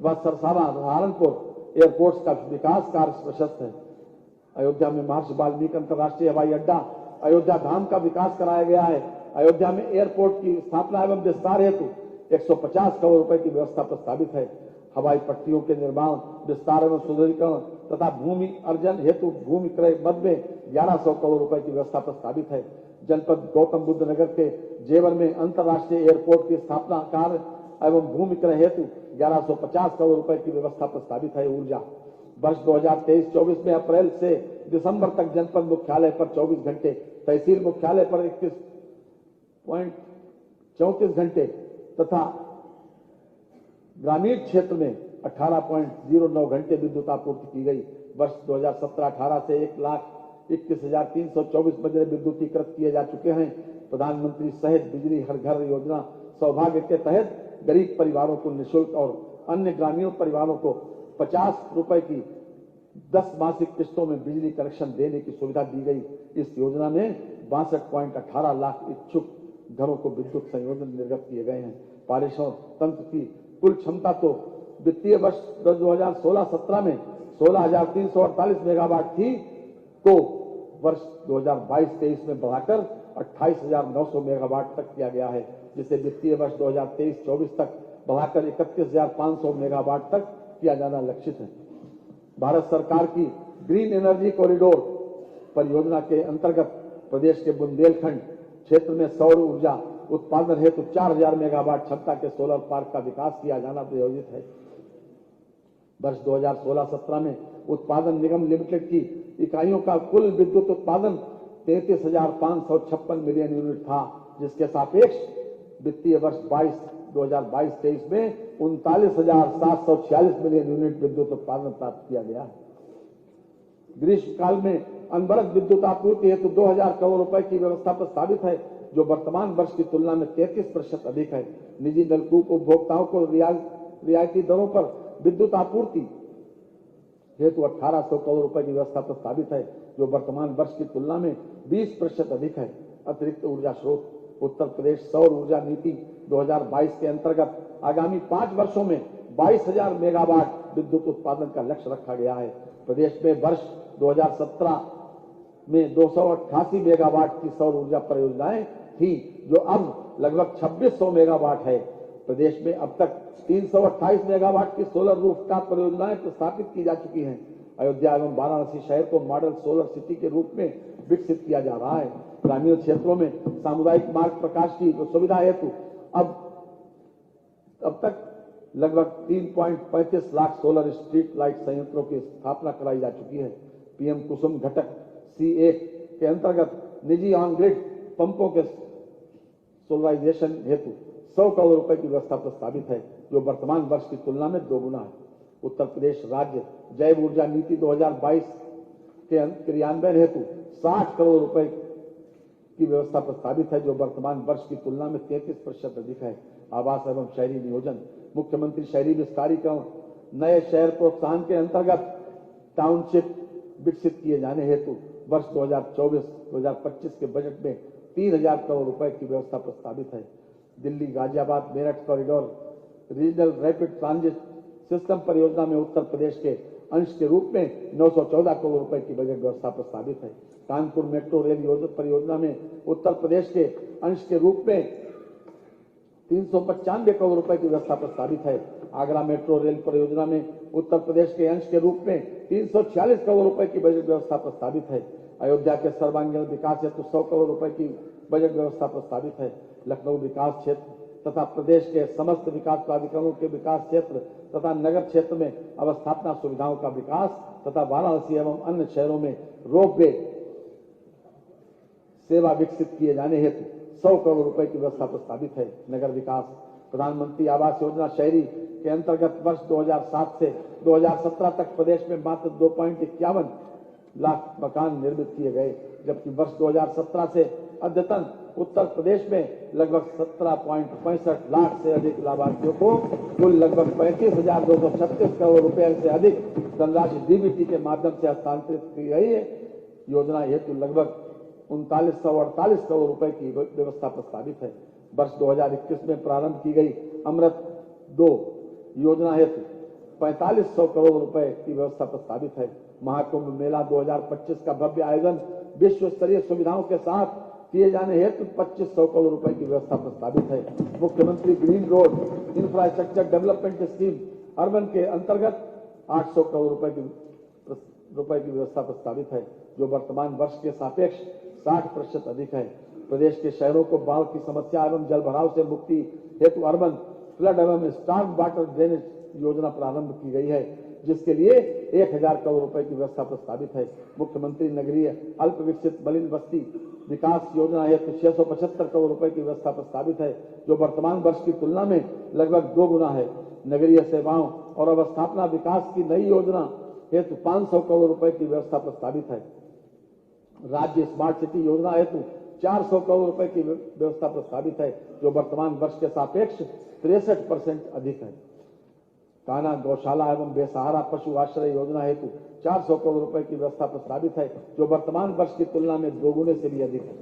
व सरसावा, सहारनपुर एयरपोर्ट्स का विकास कार्य प्रशस्त है। अयोध्या में महर्षि वाल्मीकि अंतर्राष्ट्रीय हवाई अड्डा अयोध्या धाम का विकास कराया गया है। अयोध्या में एयरपोर्ट की स्थापना एवं विस्तार हेतु 150 करोड़ रुपए की व्यवस्था प्रस्तावित है। हवाई पट्टियों के निर्माण, विस्तार एवं सुदृढ़ीकरण तथा भूमि अर्जन हेतु भूमि क्रय मद में 1100 करोड़ रुपए की व्यवस्था प्रस्तावित है। जनपद गौतम बुद्ध नगर के जेवर में अंतर्राष्ट्रीय एयरपोर्ट की स्थापना कार्य एवं भूमि क्रय हेतु 1150 करोड़ रुपए की व्यवस्था प्रस्तावित है। ऊर्जा वर्ष 2023-24 में अप्रैल से दिसंबर तक जनपद मुख्यालय पर 24 घंटे, तहसील मुख्यालय पर 31.34 घंटे तथा ग्रामीण क्षेत्र में 18.09 घंटे विद्युत आपूर्ति की गई। वर्ष 2017-18 से 1,21,324 बजरे विद्युतीकृत किए जा चुके हैं। प्रधानमंत्री सहज बिजली हर घर योजना सौभाग्य के तहत गरीब परिवारों को निःशुल्क और अन्य ग्रामीण परिवारों को 50 रुपए की 10 मासिक किस्तों में बिजली कनेक्शन देने की सुविधा दी गई। इस योजना में 62.18 लाख इच्छुक घरों को विद्युत संयोजन निर्गत किए गए हैं। पारेषण तंत्र की कुल क्षमता तो वित्तीय वर्ष 2016-17 में 16,348 मेगावाट थी, को वर्ष 2022-23 में बढ़ाकर 28,900 मेगावाट तक किया गया है, जिसे वित्तीय वर्ष 2023-24 तक बढ़ाकर 31,500 मेगावाट तक किया जाना लक्षित है। भारत सरकार की ग्रीन एनर्जी कॉरिडोर परियोजना के अंतर्गत प्रदेश के बुंदेलखंड क्षेत्र में सौर ऊर्जा उत्पादन हेतु 4,000 मेगावाट क्षमता के सोलर पार्क का विकास किया जाना प्रयोजित है। वर्ष 2016-17 में उत्पादन निगम लिमिटेड की इकाइयों का कुल विद्युत उत्पादन 33,556 मिलियन यूनिट था, जिसके सापेक्ष वित्तीय वर्ष 2022-23 में 39,746 मिलियन यूनिट विद्युत उत्पादन प्राप्त किया गया है। ग्रीष्मकाल में अनवरत विद्युत आपूर्ति हेतु 2,000 करोड़ रुपए की व्यवस्था प्रस्तावित है, जो वर्तमान वर्ष की तुलना में 33% अधिक है। निजी नलकूप उपभोक्ताओं को रियायती दरों पर विद्युत आपूर्ति हेतु 1,800 करोड़ रुपए की व्यवस्था प्रस्तावित है, जो वर्तमान वर्ष की तुलना में 20% अधिक है। अतिरिक्त ऊर्जा स्रोत उत्तर प्रदेश सौर ऊर्जा नीति 2022 के अंतर्गत आगामी 5 वर्षों में 22,000 मेगावाट विद्युत उत्पादन का लक्ष्य रखा गया है। प्रदेश में वर्ष 2017 में 288 मेगावाट की सौर ऊर्जा परियोजनाएं थी, जो अब लगभग 2600 मेगावाट है। प्रदेश में अब तक 328 मेगावाट की सोलर रूफटॉप परियोजनाएं प्रस्तावित की जा चुकी हैं। अयोध्या एवं वाराणसी शहर को मॉडल सोलर सिटी के रूप में विकसित किया जा रहा है। ग्रामीण क्षेत्रों में सामुदायिक मार्ग प्रकाश की सुविधा हेतु अब तक लगभग 3.35 लाख सोलर स्ट्रीट लाइट संयंत्रों की स्थापना कराई जा चुकी है। पीएम कुसुम घटक C1 के अंतर्गत निजी ऑन ग्रिड पंपों के सोलराइजेशन हेतु 100 करोड़ रुपए की व्यवस्था प्रस्तावित है, जो वर्तमान वर्ष की तुलना में 2 गुना है। उत्तर प्रदेश राज्य जैव ऊर्जा नीति 2022 के क्रियान्वयन हेतु 60 करोड़ रुपए की व्यवस्था प्रस्तावित है, जो वर्तमान वर्ष की तुलना में 33% अधिक है। आवास एवं शहरी नियोजन मुख्यमंत्री शहरी विस्तारीकरण नए शहर प्रोत्साहन के अंतर्गत टाउनशिप विकसित किए जाने हेतु वर्ष 2024-2025 के बजट में 3000 करोड़ रुपए की व्यवस्था प्रस्तावित है। Delhi Ghaziabad Meerut corridor regional rapid transit system परियोजना में उत्तर प्रदेश के अंश के रूप में 914 करोड़ रुपए की बजट व्यवस्था प्रस्तावित है। कानपुर मेट्रो रेल परियोजना में उत्तर प्रदेश के अंश के रूप में 395 करोड़ रुपए की व्यवस्था प्रस्तावित है। आगरा मेट्रो रेल परियोजना में उत्तर प्रदेश के अंश के रूप में 346 करोड़ रुपए की बजट व्यवस्था प्रस्तावित है। अयोध्या के सर्वांगीण विकास हेतु 100 करोड़ रुपए की बजट व्यवस्था प्रस्तावित है। लखनऊ विकास क्षेत्र तथा प्रदेश के समस्त विकास प्राधिकरणों के विकास क्षेत्र तथा नगर क्षेत्र में अवस्थापना सुविधाओं का विकास तथा वाराणसी एवं अन्य शहरों में रोपवे सेवा विकसित किए जाने हेतु 100 करोड़ रुपए की व्यवस्था प्रस्तावित है। नगर विकास प्रधानमंत्री आवास योजना शहरी के अंतर्गत वर्ष 2007 से 2017 तक प्रदेश में मात्र 2.51 लाख मकान निर्मित किए गए, जबकि वर्ष 2017 से अद्यतन उत्तर प्रदेश में लगभग 17.65 लाख से अधिक लाभार्थियों को कुल लगभग 35,236 करोड़ रुपए से अधिक धनराशि डीबीटी के माध्यम से हस्तांतरित की गई है। योजना हेतु लगभग 3948 करोड़ रुपए की व्यवस्था प्रस्तावित है। वर्ष 2021 में प्रारंभ की गई अमृत 2 योजना हेतु 4500 करोड़ रुपए की व्यवस्था प्रस्तावित है। महाकुंभ मेला 2025 का भव्य आयोजन विश्व स्तरीय सुविधाओं के साथ किए जाने हेतु 2500 करोड़ रुपए की व्यवस्था प्रस्तावित है। मुख्यमंत्री green road infrastructure development scheme urban के अंतर्गत 800 करोड़ रुपए की व्यवस्था प्रस्तावित है, जो वर्तमान वर्ष के सापेक्ष 60% अधिक है। प्रदेश के शहरों को बाढ़ की समस्या एवं जल भराव से मुक्ति हेतु अर्बन फ्लड एवं स्टॉर्म वाटर ड्रेनेज योजना प्रारंभ की गई है, जिसके लिए 1000 करोड़ रुपए की व्यवस्था प्रस्तावित है। मुख्यमंत्री नगरीय अल्प विकसित मलिन बस्ती विकास योजना हेतु 675 करोड़ रुपए की व्यवस्था प्रस्तावित है, जो वर्तमान वर्ष की तुलना में लगभग 2 गुना है। नगरीय सेवाओं और अवस्थापना विकास की नई योजना हेतु 500 करोड़ रुपए की व्यवस्था प्रस्तावित है। राज्य स्मार्ट सिटी योजना हेतु 400 करोड़ रुपए की व्यवस्था प्रस्तावित है, जो वर्तमान वर्ष के सापेक्ष 63% अधिक है। कान्हा गौशाला एवं बेसहारा पशु आश्रय योजना हेतु 400 करोड़ रुपए की व्यवस्था प्रस्तावित है, जो वर्तमान वर्ष की तुलना में 2 गुने से भी अधिक है।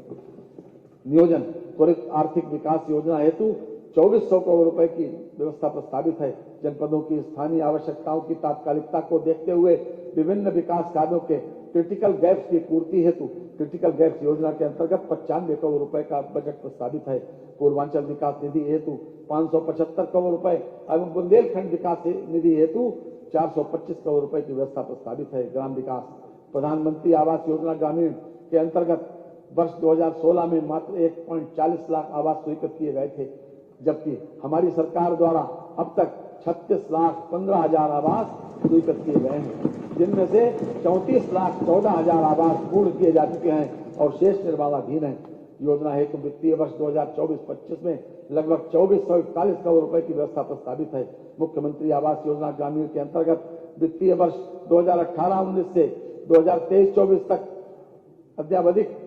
नियोजन त्वरित आर्थिक विकास योजना हेतु 2400 करोड़ रुपए की व्यवस्था प्रस्तावित है। जनपदों की स्थानीय आवश्यकताओं की तात्कालिकता को देखते हुए विभिन्न विकास कार्यों के क्रिटिकल गैप्स की पूर्ति हेतु क्रिटिकल गैप्स योजना के अंतर्गत 95 करोड़ रुपए का बजट प्रस्तावित है। पूर्वांचल विकास निधि हेतु 575 करोड़ रुपए एवं बुंदेलखंड विकास निधि हेतु 425 करोड़ रुपए की व्यवस्था प्रस्तावित है। ग्राम विकास प्रधानमंत्री आवास योजना ग्रामीण के अंतर्गत वर्ष 2016 में मात्र 1.40 लाख आवास स्वीकृत किए गए थे, जबकि हमारी सरकार द्वारा अब तक 36,15,000 आवास स्वीकृत किए गए हैं, जिनमें से 34,14,000 आवास पूर्ण किए जा चुके हैं और शेष निर्माणाधीन हैं। योजना हेतु वित्तीय वर्ष 2024-25 में लगभग 2441 करोड़ रुपए की व्यवस्था प्रस्तावित है। मुख्यमंत्री आवास योजना ग्रामीण के अंतर्गत वित्तीय वर्ष 2018-19 से 2023-24 तक अद्यावधिक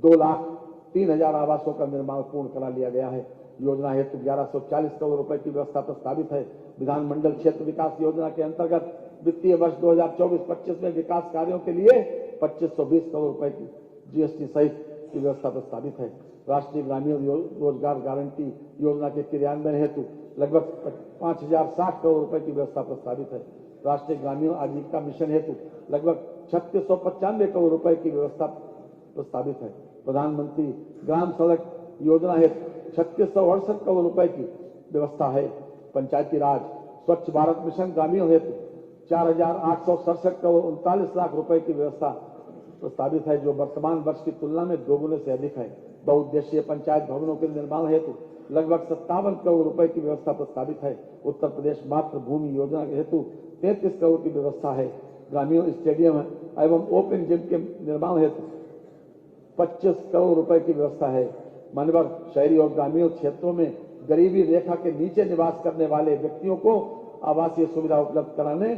2,03,000 आवासों का निर्माण पूर्ण करा लिया गया है। योजना हेतु 1140 करोड़ रुपए की व्यवस्था प्रस्तावित है। विधानमंडल क्षेत्र विकास योजना के अंतर्गत वित्तीय वर्ष 2024-25 में विकास कार्यों के लिए 2520 करोड़ रुपए की जीएसटी सहित की व्यवस्था प्रस्तावित है। राष्ट्रीय ग्रामीण रोजगार गारंटी योजना के क्रियान्वयन हेतु लगभग 5060 करोड़ रुपए की व्यवस्था प्रस्तावित है। राष्ट्रीय ग्रामीण आजीविका मिशन हेतु लगभग 3695 करोड़ रुपए की व्यवस्था प्रस्तावित है। प्रधानमंत्री ग्राम सड़क योजना हेतु 3668 करोड़ रुपए की व्यवस्था है। पंचायती राज स्वच्छ भारत मिशन ग्रामीण हेतु 4867 करोड़ 39 लाख रुपए की व्यवस्था प्रस्तावित है, जो वर्तमान वर्ष की तुलना में 2 गुने से अधिक है। बहुउद्देशीय पंचायत भवनों के निर्माण हेतु लगभग 57 करोड़ रुपए की व्यवस्था प्रस्तावित है। उत्तर प्रदेश मातृभूमि योजना हेतु 33 करोड़ की व्यवस्था है। ग्रामीण स्टेडियम एवं ओपन जिम के निर्माण हेतु 25 करोड़ रुपए की व्यवस्था है। मनवर शहरी और ग्रामीण क्षेत्रों में गरीबी रेखा के नीचे निवास करने वाले व्यक्तियों को आवासीय सुविधा उपलब्ध कराने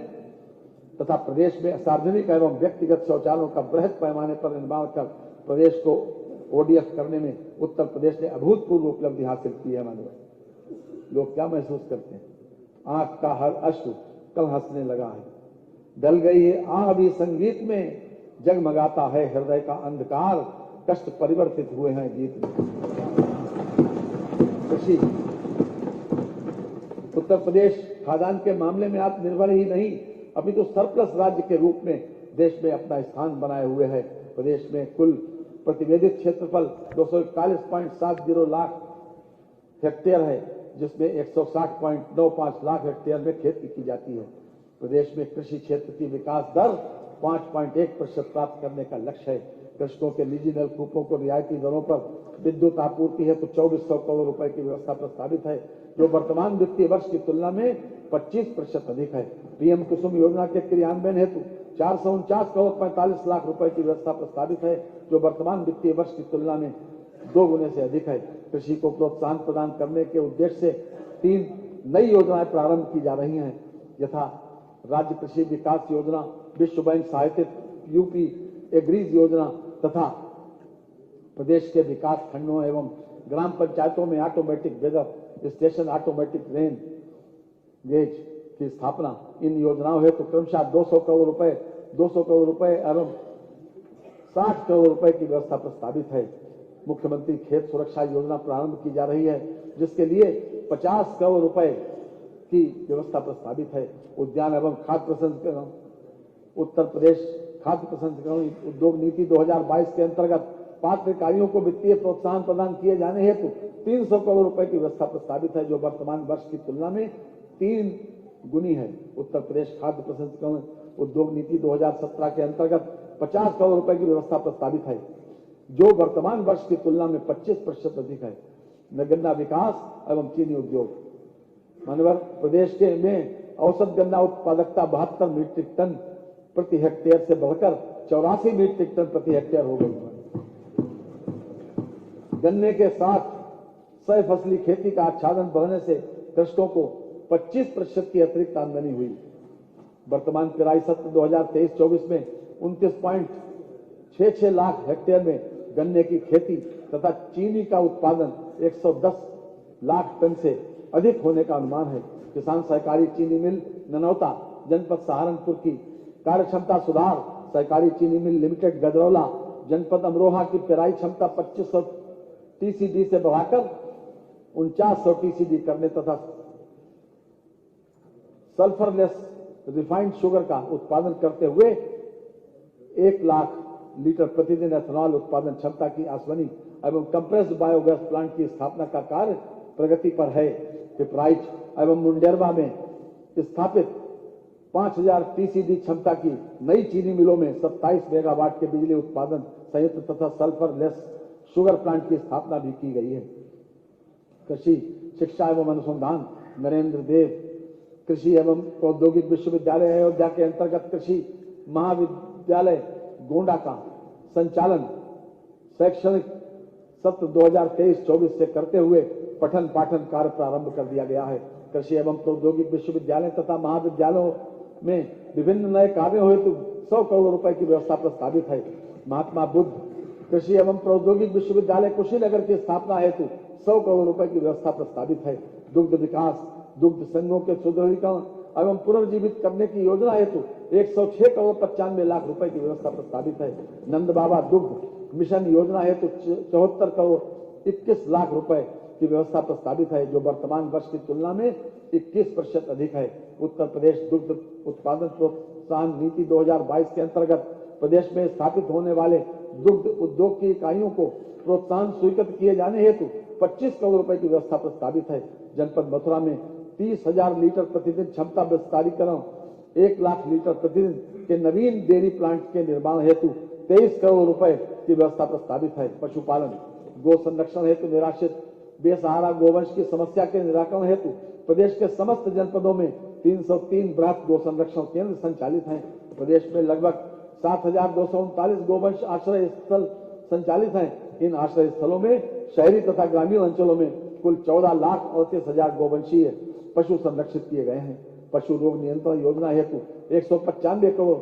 तथा प्रदेश में सार्वजनिक एवं व्यक्तिगत शौचालयों का बृहद पैमाने पर निर्माण कर प्रदेश को ओडीएफ करने में उत्तर प्रदेश ने अभूतपूर्व उपलब्धि हासिल की है। मानव लोग क्या महसूस करते हैं? आंख का हर अश्रु कल हंसने लगा है। डल गई है आह भी संगीत में, जगमगाता है हृदय का अंधकार, कष्ट परिवर्तित हुए हैं जीत में। कृषि उत्तर प्रदेश खाद्यान्न के मामले में आत्मनिर्भर ही नहीं अभी तो सरप्लस राज्य के रूप में देश में अपना स्थान बनाए हुए है। प्रदेश में कुल प्रतिवेदित क्षेत्रफल 241.70 लाख हेक्टेयर है, जिसमें 160.95 लाख हेक्टेयर में खेती की जाती है। प्रदेश में कृषि क्षेत्र की विकास दर 5.1% प्राप्त करने का लक्ष्य है। कृषकों के निजी नलकूपों को रियायती दरों पर विद्युत आपूर्ति है तो 2400 करोड़ रुपए की व्यवस्था प्रस्तावित है, जो वर्तमान वित्तीय वर्ष की तुलना में 25% अधिक है। पीएम कुसुम योजना के क्रियान्वयन हेतु 449 करोड़ 45 लाख रुपए की व्यवस्था प्रस्तावित है, जो वर्तमान वित्तीय वर्ष की तुलना में 2 गुने से अधिक है। कृषि को प्रोत्साहन प्रदान करने के उद्देश्य से 3 नई योजनाएं प्रारंभ की जा रही हैं, यथा राज्य कृषि विकास योजना, विश्व बैंक सहायतित यूपी एग्रीज योजना तथा प्रदेश के विकास खंडों एवं ग्राम पंचायतों में automatic weather station, automatic rain gauge की स्थापना। इन योजनाओं हेतु क्रमशः 200 करोड़ रुपए एवं 60 करोड़ रुपए की व्यवस्था प्रस्तावित है। मुख्यमंत्री खेत सुरक्षा योजना प्रारंभ की जा रही है, जिसके लिए 50 करोड़ रुपए की व्यवस्था प्रस्तावित है। उद्यान एवं खाद्य प्रसंस्करण उत्तर प्रदेश खाद्य प्रसंस्करण उद्योग नीति 2022 के अंतर्गत पात्र इकाइयों को वित्तीय प्रोत्साहन प्रदान किए जाने हेतु 300 करोड़ रुपए की व्यवस्था प्रस्तावित है, जो वर्तमान वर्ष की तुलना में 3 गुनी है। उत्तर प्रदेश खाद्य प्रसंस्करण उद्योग नीति 2017 के अंतर्गत 50 करोड़ रुपए की व्यवस्था प्रस्तावित है, जो वर्तमान वर्ष की तुलना में 25% अधिक है। गन्ना विकास एवं चीनी उद्योग मानवर प्रदेश के में औसत गन्ना उत्पादकता 72 मीट्रिक टन प्रति हेक्टेयर से बढ़कर 84 मीट्रिक टन प्रति हेक्टेयर हो गई है। गन्ने के साथ सह फसली खेती का आच्छादन बढ़ने से कृषकों को 25% की अतिरिक्त आमदनी हुई। वर्तमान पेराई सत्र 2023-24 में 29.66 लाख हेक्टेयर में गन्ने की खेती तथा चीनी का उत्पादन 110 लाख टन से अधिक होने का अनुमान है। किसान सहकारी चीनी मिल ननौता जनपद सहारनपुर की कार्यक्षमता सुधार, सहकारी चीनी मिल लिमिटेड गजरौला जनपद अमरोहा की पेराई क्षमता 2500 टीसीडी से बढ़ाकर 4900 टीसीडी करने तथा सल्फरलेस रिफाइंड शुगर का उत्पादन करते हुए 1 लाख लीटर प्रतिदिन एथेनॉल उत्पादन क्षमता की आसवनी एवं कंप्रेस्ड बायोगैस प्लांट की स्थापना का कार्य प्रगति पर है। पिपराइच एवं मुंडेरवा में स्थापित 5000 टीसीडी क्षमता की नई चीनी मिलों में 27 मेगावाट के बिजली उत्पादन संयंत्र तथा सल्फरलेस शुगर प्लांट की स्थापना भी की गई है। कृषि शिक्षा एवं अनुसंधान नरेंद्र देव कृषि एवं प्रौद्योगिक विश्वविद्यालय अयोध्या के अंतर्गत कृषि महाविद्यालय गोंडा का संचालन शैक्षणिक सत्र 2023-24 से करते हुए पठन पाठन कार्य प्रारंभ कर दिया गया है। कृषि एवं प्रौद्योगिक विश्वविद्यालय तथा महाविद्यालयों में विभिन्न नए कार्यों हेतु 100 करोड़ रुपए की व्यवस्था प्रस्तावित है। महात्मा बुद्ध कृषि एवं प्रौद्योगिक विश्वविद्यालय कुशीनगर की स्थापना हेतु 100 करोड़ रुपए की व्यवस्था प्रस्तावित है। दुग्ध विकास, दुग्ध संघों के सुदृढ़ीकरण एवं पुनर्जीवित करने की योजना हेतु 106 करोड़ 95 लाख रुपए की व्यवस्था प्रस्तावित है। नंद बाबा दुग्ध मिशन योजना हेतु 74 करोड़ 21 लाख रुपए की व्यवस्था प्रस्तावित है, जो वर्तमान वर्ष की तुलना में 21% अधिक है। उत्तर प्रदेश दुग्ध उत्पादन प्रोत्साहन नीति 2022 के अंतर्गत प्रदेश में स्थापित होने वाले दुग्ध उद्योग की इकाइयों को प्रोत्साहन स्वीकृत किए जाने हेतु 25 करोड़ रुपए की व्यवस्था प्रस्तावित है। जनपद मथुरा में 30,000 लीटर प्रतिदिन क्षमता विस्तारीकरण 1 लाख लीटर प्रतिदिन के नवीन डेयरी प्लांट के निर्माण हेतु 23 करोड़ रुपए की व्यवस्था प्रस्तावित है। पशुपालन गो संरक्षण हेतु निराश्रित बेसहारा गोवंश की समस्या के निराकरण हेतु प्रदेश के समस्त जनपदों में 303 बृहत गो संरक्षण केंद्र संचालित हैं। प्रदेश में लगभग 7,239 गोवंश आश्रय स्थल संचालित हैं। इन आश्रय स्थलों में शहरी तथा ग्रामीण अंचलों में कुल 14,38,000 गोवंशीय पशु संरक्षित किए गए हैं। पशु रोग नियंत्रण योजना हेतु 195 करोड़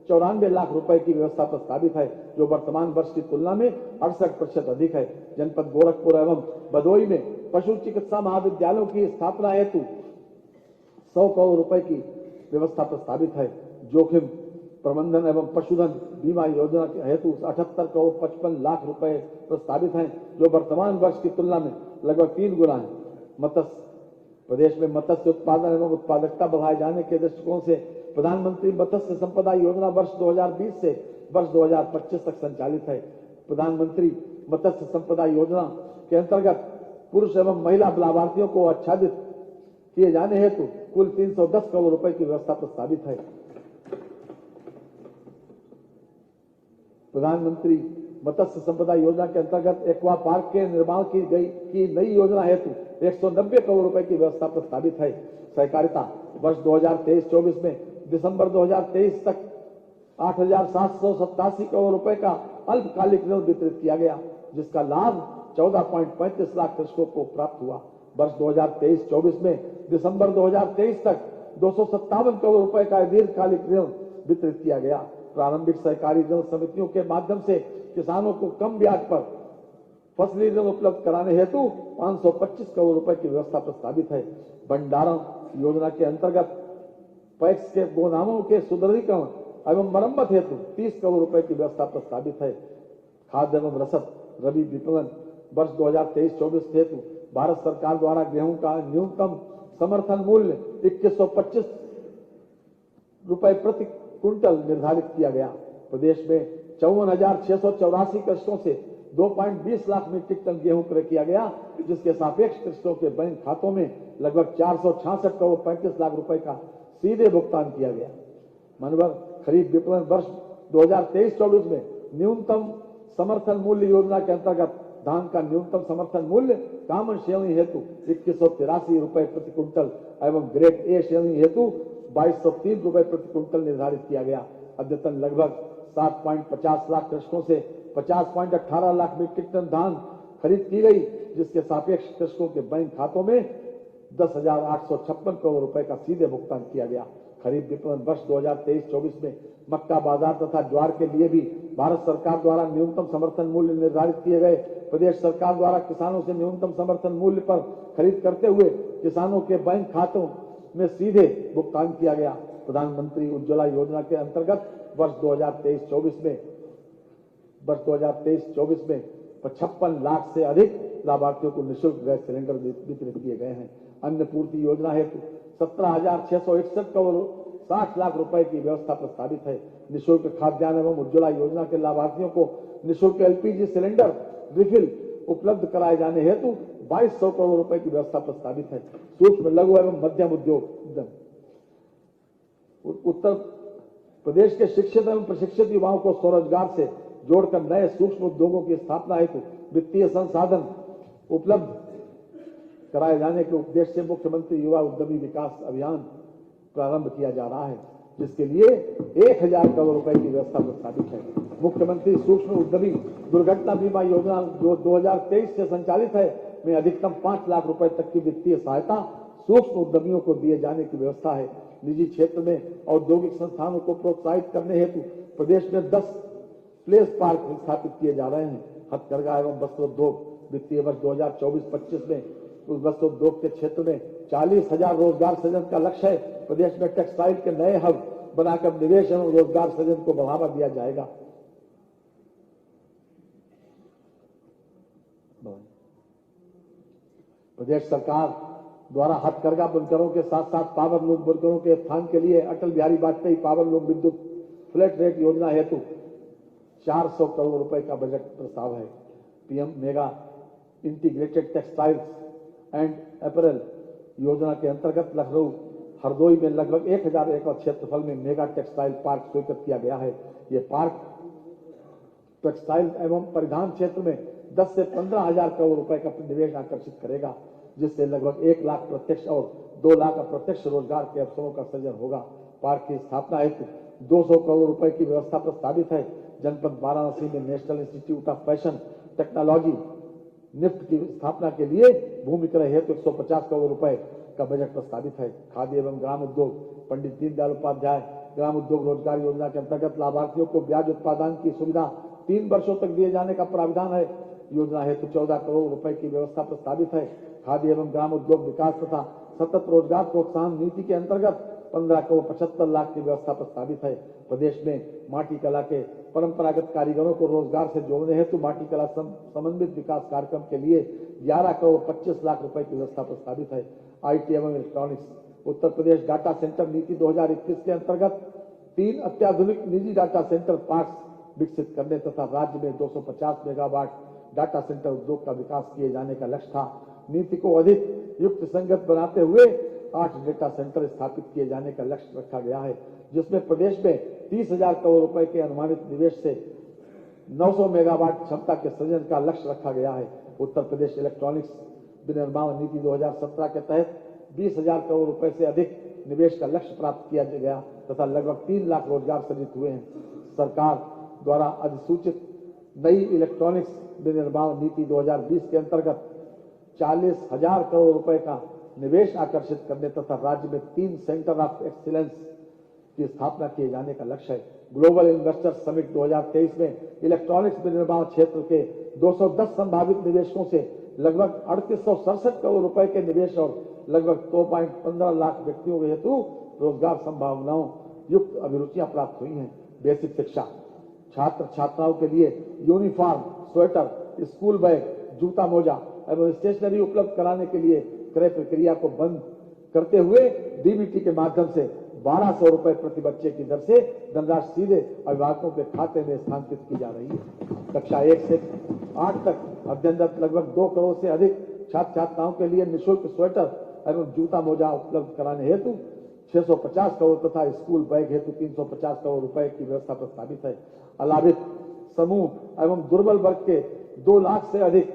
94 लाख रुपए की व्यवस्था प्रस्तावित है, जो वर्तमान वर्ष की तुलना में 68% अधिक है। जनपद गोरखपुर एवं भदोई में पशु चिकित्सा महाविद्यालयों की स्थापना हेतु 100 करोड़ रुपए की व्यवस्था प्रस्तावित है। जोखिम प्रबंधन एवं पशुधन बीमा योजना के हेतु 78 करोड़ 55 लाख रुपए प्रस्तावित हैं, जो वर्तमान वर्ष की तुलना में लगभग 3 गुना है। मत्स्य प्रदेश में मत्स्य उत्पादन एवं उत्पादकता बढ़ाए जाने के दृष्टिकोण से प्रधानमंत्री मत्स्य संपदा योजना वर्ष 2020 से वर्ष 2025 तक संचालित है। प्रधानमंत्री मत्स्य संपदा योजना के अंतर्गत पुरुष एवं महिला लाभार्थियों को आच्छादित किए जाने हेतु कुल 310 करोड़ रुपए की व्यवस्था प्रस्तावित है। प्रधानमंत्री मत्स्य संपदा योजना के अंतर्गत एक्वा पार्क के निर्माण की नई योजना हेतु 190 करोड़ रुपए की व्यवस्था प्रस्तावित है। सहकारिता वर्ष 2023-24 में दिसंबर 2023 तक 8,787 करोड़ रुपए का अल्पकालिक ऋण वितरित किया गया, जिसका लाभ 14.35 लाख कृषकों को प्राप्त हुआ। वर्ष 2023-24 में दिसंबर 2023 तक 257 करोड़ रुपए का दीर्घकालिक ऋण वितरित किया गया। प्रारंभिक सहकारी ऋण समितियों के माध्यम से किसानों को कम ब्याज पर फसली ऋण उपलब्ध कराने हेतु 525 करोड़ रुपए की व्यवस्था प्रस्तावित है। भंडारण योजना के अंतर्गत पैक्स के गोदामों के सुदृढ़ीकरण एवं मरम्मत हेतु 30 करोड़ रुपए की व्यवस्था प्रस्तावित है। खाद्य एवं रसद रबी विपणन वर्ष 2023-24 हेतु भारत सरकार द्वारा गेहूं का न्यूनतम समर्थन मूल्य 2125 रुपए प्रति क्विंटल निर्धारित किया गया। प्रदेश में 54,684 कृषकों से 2.20 लाख मीट्रिक टन गेहूं क्रय किया गया, जिसके सापेक्ष कृषकों के बैंक खातों में लगभग 466 करोड़ 35 लाख रुपए का सीधे भुगतान किया गया। मनवर खरीफ विपणन वर्ष 2023-24 में न्यूनतम समर्थन मूल्य योजना के अंतर्गत धान का न्यूनतम समर्थन मूल्य कामन श्रेणी हेतु 2183 रुपए प्रति क्विंटल एवं ग्रेड ए श्रेणी हेतु 2203 रुपए प्रति क्विंटल निर्धारित किया गया। अद्यतन लगभग 7.50 लाख कृषकों से 50.18 लाख मीट्रिक टन धान खरीद की गई, जिसके सापेक्ष कृषकों के बैंक खातों में 10,856 करोड़ रुपए का सीधे भुगतान किया गया। खरीफ विपणन वर्ष 2023-24 में मक्का बाजार तथा ज्वार के लिए भी भारत सरकार द्वारा न्यूनतम समर्थन मूल्य निर्धारित किए गए। प्रदेश सरकार द्वारा किसानों से न्यूनतम समर्थन मूल्य पर खरीद करते हुए किसानों के बैंक खातों में सीधे भुगतान किया गया। प्रधानमंत्री उज्ज्वला योजना के अंतर्गत वर्ष 2023-24 में 55 लाख से अधिक लाभार्थियों को निःशुल्क गैस सिलेंडर वितरित किए गए हैं। अन्न पूर्ति योजना हेतु 17,661 करोड़ 60 लाख रुपए की व्यवस्था प्रस्तावित है। निःशुल्क खाद्यान्न एवं उज्ज्वला योजना के लाभार्थियों को निःशुल्क एलपीजी सिलेंडर रिफिल उपलब्ध कराए जाने हेतु 2200 करोड़ रुपए की व्यवस्था प्रस्तावित है। सूक्ष्म लघु एवं मध्यम उद्योग उत्तर प्रदेश के शिक्षित एवं प्रशिक्षित युवाओं को स्वरोजगार से जोड़कर नए सूक्ष्म उद्योगों की स्थापना हेतु वित्तीय संसाधन उपलब्ध कराए जाने के उद्देश्य से मुख्यमंत्री युवा उद्यमी विकास अभियान प्रारंभ किया जा रहा है, जिसके लिए 1000 करोड़ रुपए की व्यवस्था प्रस्तावित है। मुख्यमंत्री सूक्ष्म उद्यमी दुर्घटना बीमा योजना जो 2023 से संचालित है, में अधिकतम 5 लाख रुपए तक की वित्तीय सहायता सूक्ष्म उद्यमियों को दिए जाने की व्यवस्था है। निजी क्षेत्र में औद्योगिक संस्थानों को प्रोत्साहित करने हेतु प्रदेश में 10 प्लेस पार्क स्थापित किए जा रहे हैं। हथकरघा एवं वस्त्रोद्योग वित्तीय वर्ष 2024-25 में उस वस्त्रोद्योग के क्षेत्र में 40,000 रोजगार सृजन का लक्ष्य है। प्रदेश में टेक्सटाइल के नए हब बनाकर निवेश एवं रोजगार सृजन को बढ़ावा दिया जाएगा। प्रदेश सरकार द्वारा हथकरघा बुनकरों के साथ साथ पावर लूम बुनकरों के स्थान के लिए अटल बिहारी वाजपेयी पावर लूम विद्युत फ्लैट रेट योजना हेतु 400 करोड़ रुपए का बजट प्रस्ताव है। PM mega integrated textiles and apparel योजना के अंतर्गत लखनऊ हरदोई में लगभग 1000 एकड़ क्षेत्रफल में मेगा टेक्सटाइल पार्क स्वीकृत किया गया है। ये पार्क टेक्सटाइल एवं परिधान क्षेत्र में 10 से 15,000 करोड़ रुपए का निवेश आकर्षित करेगा, जिससे लगभग 1 लाख प्रत्यक्ष और 2 लाख अप्रत्यक्ष रोजगार के अवसरों का सृजन होगा। पार्क की स्थापना हेतु 200 करोड़ रुपए की व्यवस्था प्रस्तावित है। जनपद वाराणसी में national institute of fashion technology NIFT की स्थापना के लिए भूमि क्रय हेतु 150 करोड़ रुपए का बजट प्रस्तावित है। खाद्य एवं ग्राम उद्योग पंडित दीनदयाल उपाध्याय ग्राम उद्योग रोजगार योजना के अंतर्गत लाभार्थियों को ब्याज उत्पादन की सुविधा 3 वर्षों तक दिए जाने का प्रावधान है। योजना हेतु 14 करोड़ रुपए की व्यवस्था प्रस्तावित है। खाद्य एवं ग्राम उद्योग विकास तथा सतत रोजगार प्रोत्साहन नीति के अंतर्गत 15 करोड़ 75 लाख की व्यवस्था प्रस्तावित है। प्रदेश में माटी कला के परंपरागत कारीगरों को रोजगार से जोड़ने हेतु माटी कला समन्वित विकास कार्यक्रम के लिए 11 करोड़ 25 लाख रुपए की व्यवस्था प्रस्तावित है। आईटी एवं electronics Uttar Pradesh data centre नीति 2021 के अंतर्गत 3 अत्याधुनिक निजी डाटा सेंटर पार्क्स विकसित करने तथा राज्य में 250 मेगावाट डाटा सेंटर उद्योग का विकास किए जाने का लक्ष्य था। नीति को अधिक युक्त संगत बनाते हुए 8 डेटा सेंटर स्थापित किए जाने का लक्ष्य रखा गया है, जिसमें प्रदेश में 30,000 करोड़ रुपए के अनुमानित निवेश से 900 मेगावाट क्षमता के सृजन का लक्ष्य रखा गया है। उत्तर प्रदेश इलेक्ट्रॉनिक्स विनिर्माण नीति 2017 के तहत 20,000 करोड़ रुपए से अधिक निवेश का लक्ष्य प्राप्त किया गया तथा लगभग 3 लाख रोजगार सृजित हुए हैं। सरकार द्वारा अधिसूचित नई इलेक्ट्रॉनिक्स विनिर्माण नीति 2020 के अंतर्गत 40,000 करोड़ रुपए का निवेश आकर्षित करने तथा राज्य में 3 सेंटर ऑफ एक्सीलेंस की स्थापना किए जाने का लक्ष्य है। ग्लोबल इन्वेस्टर समिट 2023 में इलेक्ट्रॉनिक्स विनिर्माण क्षेत्र के 210 संभावित निवेशकों से लगभग 3867 करोड़ रुपए के निवेश और लगभग 2.15 लाख व्यक्तियों के हेतु रोजगार संभावनाओं युक्त अभिरुचियां प्राप्त हुई हैं। बेसिक शिक्षा छात्र छात्राओं के लिए यूनिफॉर्म, स्वेटर, स्कूल बैग, जूता मोजा एवं स्टेशनरी उपलब्ध कराने के लिए क्रय प्रक्रिया को बंद करते हुए डीबीटी के माध्यम से 1200 रुपए प्रति बच्चे की दर से धनराशि सीधे अभिभावकों के खाते में स्थानांतरित की जा रही है। कक्षा 1 से 8 तक अध्ययनरत लगभग 2 करोड़ से अधिक छात्र छात्राओं के लिए निःशुल्क स्वेटर एवं जूता मोजा उपलब्ध कराने हेतु 650 करोड़ तथा स्कूल बैग हेतु 350 करोड़ रुपए की व्यवस्था प्रस्तावित है। अलाभित समूह एवं दुर्बल वर्ग के 2 लाख से अधिक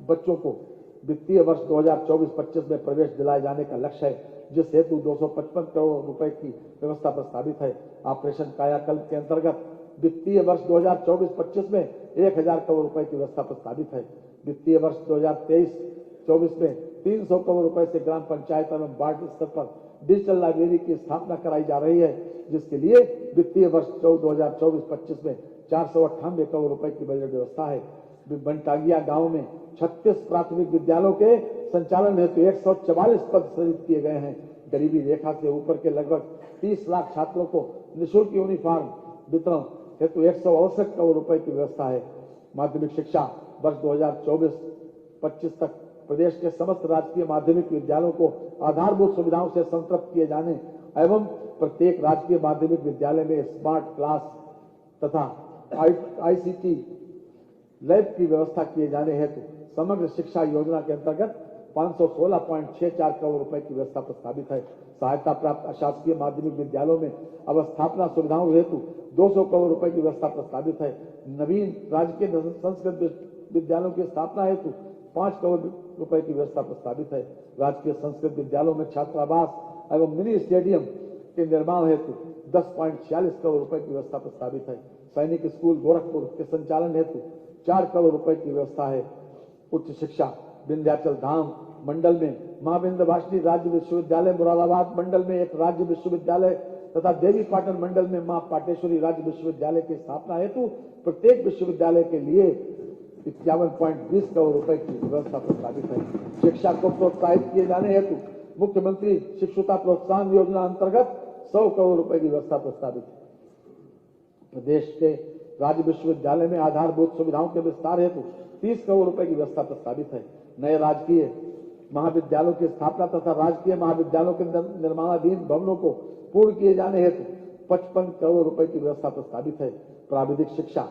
बच्चों को वित्तीय वर्ष 2024-25 में प्रवेश दिलाए जाने का लक्ष्य है, जिस हेतु 255 करोड़ रुपए की व्यवस्था प्रस्तावित है। ऑपरेशन कायाकल्प के अंतर्गत वित्तीय वर्ष 2024-25 में 1,000 करोड़ रुपए की व्यवस्था प्रस्तावित है। वित्तीय वर्ष 2023-24 में 300 करोड़ रुपए से ग्राम पंचायत एवं वार्ड स्तर पर डिजिटल लाइब्रेरी की स्थापना कराई जा रही है, जिसके लिए वित्तीय वर्ष 2024-25 में 498 करोड़ रुपए की बजट व्यवस्था है। बनटांगिया गांव में 36 प्राथमिक विद्यालयों के संचालन हेतु 144 पद सृजित किए गए हैं। गरीबी रेखा से ऊपर के लगभग 30 लाख छात्रों को निःशुल्क यूनिफॉर्म वितरण हेतु 168 करोड़ रुपए की व्यवस्था है। माध्यमिक शिक्षा वर्ष 2024-25 तक प्रदेश के समस्त राजकीय माध्यमिक विद्यालयों को आधारभूत सुविधाओं से संतृप्त किए जाने एवं प्रत्येक राजकीय माध्यमिक विद्यालय में स्मार्ट क्लास तथा आईसीटी लैब की व्यवस्था किए जाने हेतु समग्र शिक्षा योजना के अंतर्गत 516.64 करोड़ रुपए की व्यवस्था प्रस्तावित है। सहायता प्राप्त अशासकीय माध्यमिक विद्यालयों में अवस्थापना सुविधाओं हेतु 200 करोड़ रुपए की व्यवस्था प्रस्तावित है। नवीन राजकीय संस्कृत विद्यालयों की स्थापना हेतु 5 करोड़ रुपए की व्यवस्था प्रस्तावित है। राजकीय संस्कृत विद्यालयों में छात्रावास एवं मिनी स्टेडियम के निर्माण हेतु 10.46 करोड़ रुपए की व्यवस्था प्रस्तावित है। सैनिक स्कूल गोरखपुर के संचालन हेतु 4 करोड़ रुपए की व्यवस्था है। उच्च शिक्षा विंध्याचल धाम मंडल में मां विंध्यवासिनी राज्य विश्वविद्यालय, मुरादाबाद मंडल में एक राज्य विश्वविद्यालय तथा देवी पाटन मंडल में मां पाटेश्वरी राज्य विश्वविद्यालय की स्थापना हेतु प्रत्येक विश्वविद्यालय के लिए 51.20 करोड़ रुपए की व्यवस्था प्रस्तावित है। शिक्षा को प्रोत्साहित किए जाने हेतु मुख्यमंत्री शिक्षुता प्रोत्साहन योजना अंतर्गत 100 करोड़ रुपए की व्यवस्था प्रस्तावित है। प्रदेश के राज्य विश्वविद्यालय में आधारभूत सुविधाओं के विस्तार हेतु 30 करोड़ रुपए की व्यवस्था प्रस्तावित है। नए राजकीय महाविद्यालयों की स्थापना तथा राजकीय महाविद्यालयों के निर्माणाधीन भवनों को पूर्ण किए जाने हेतु 55 करोड़ रुपए की व्यवस्था प्रस्तावित है। प्राविधिक शिक्षा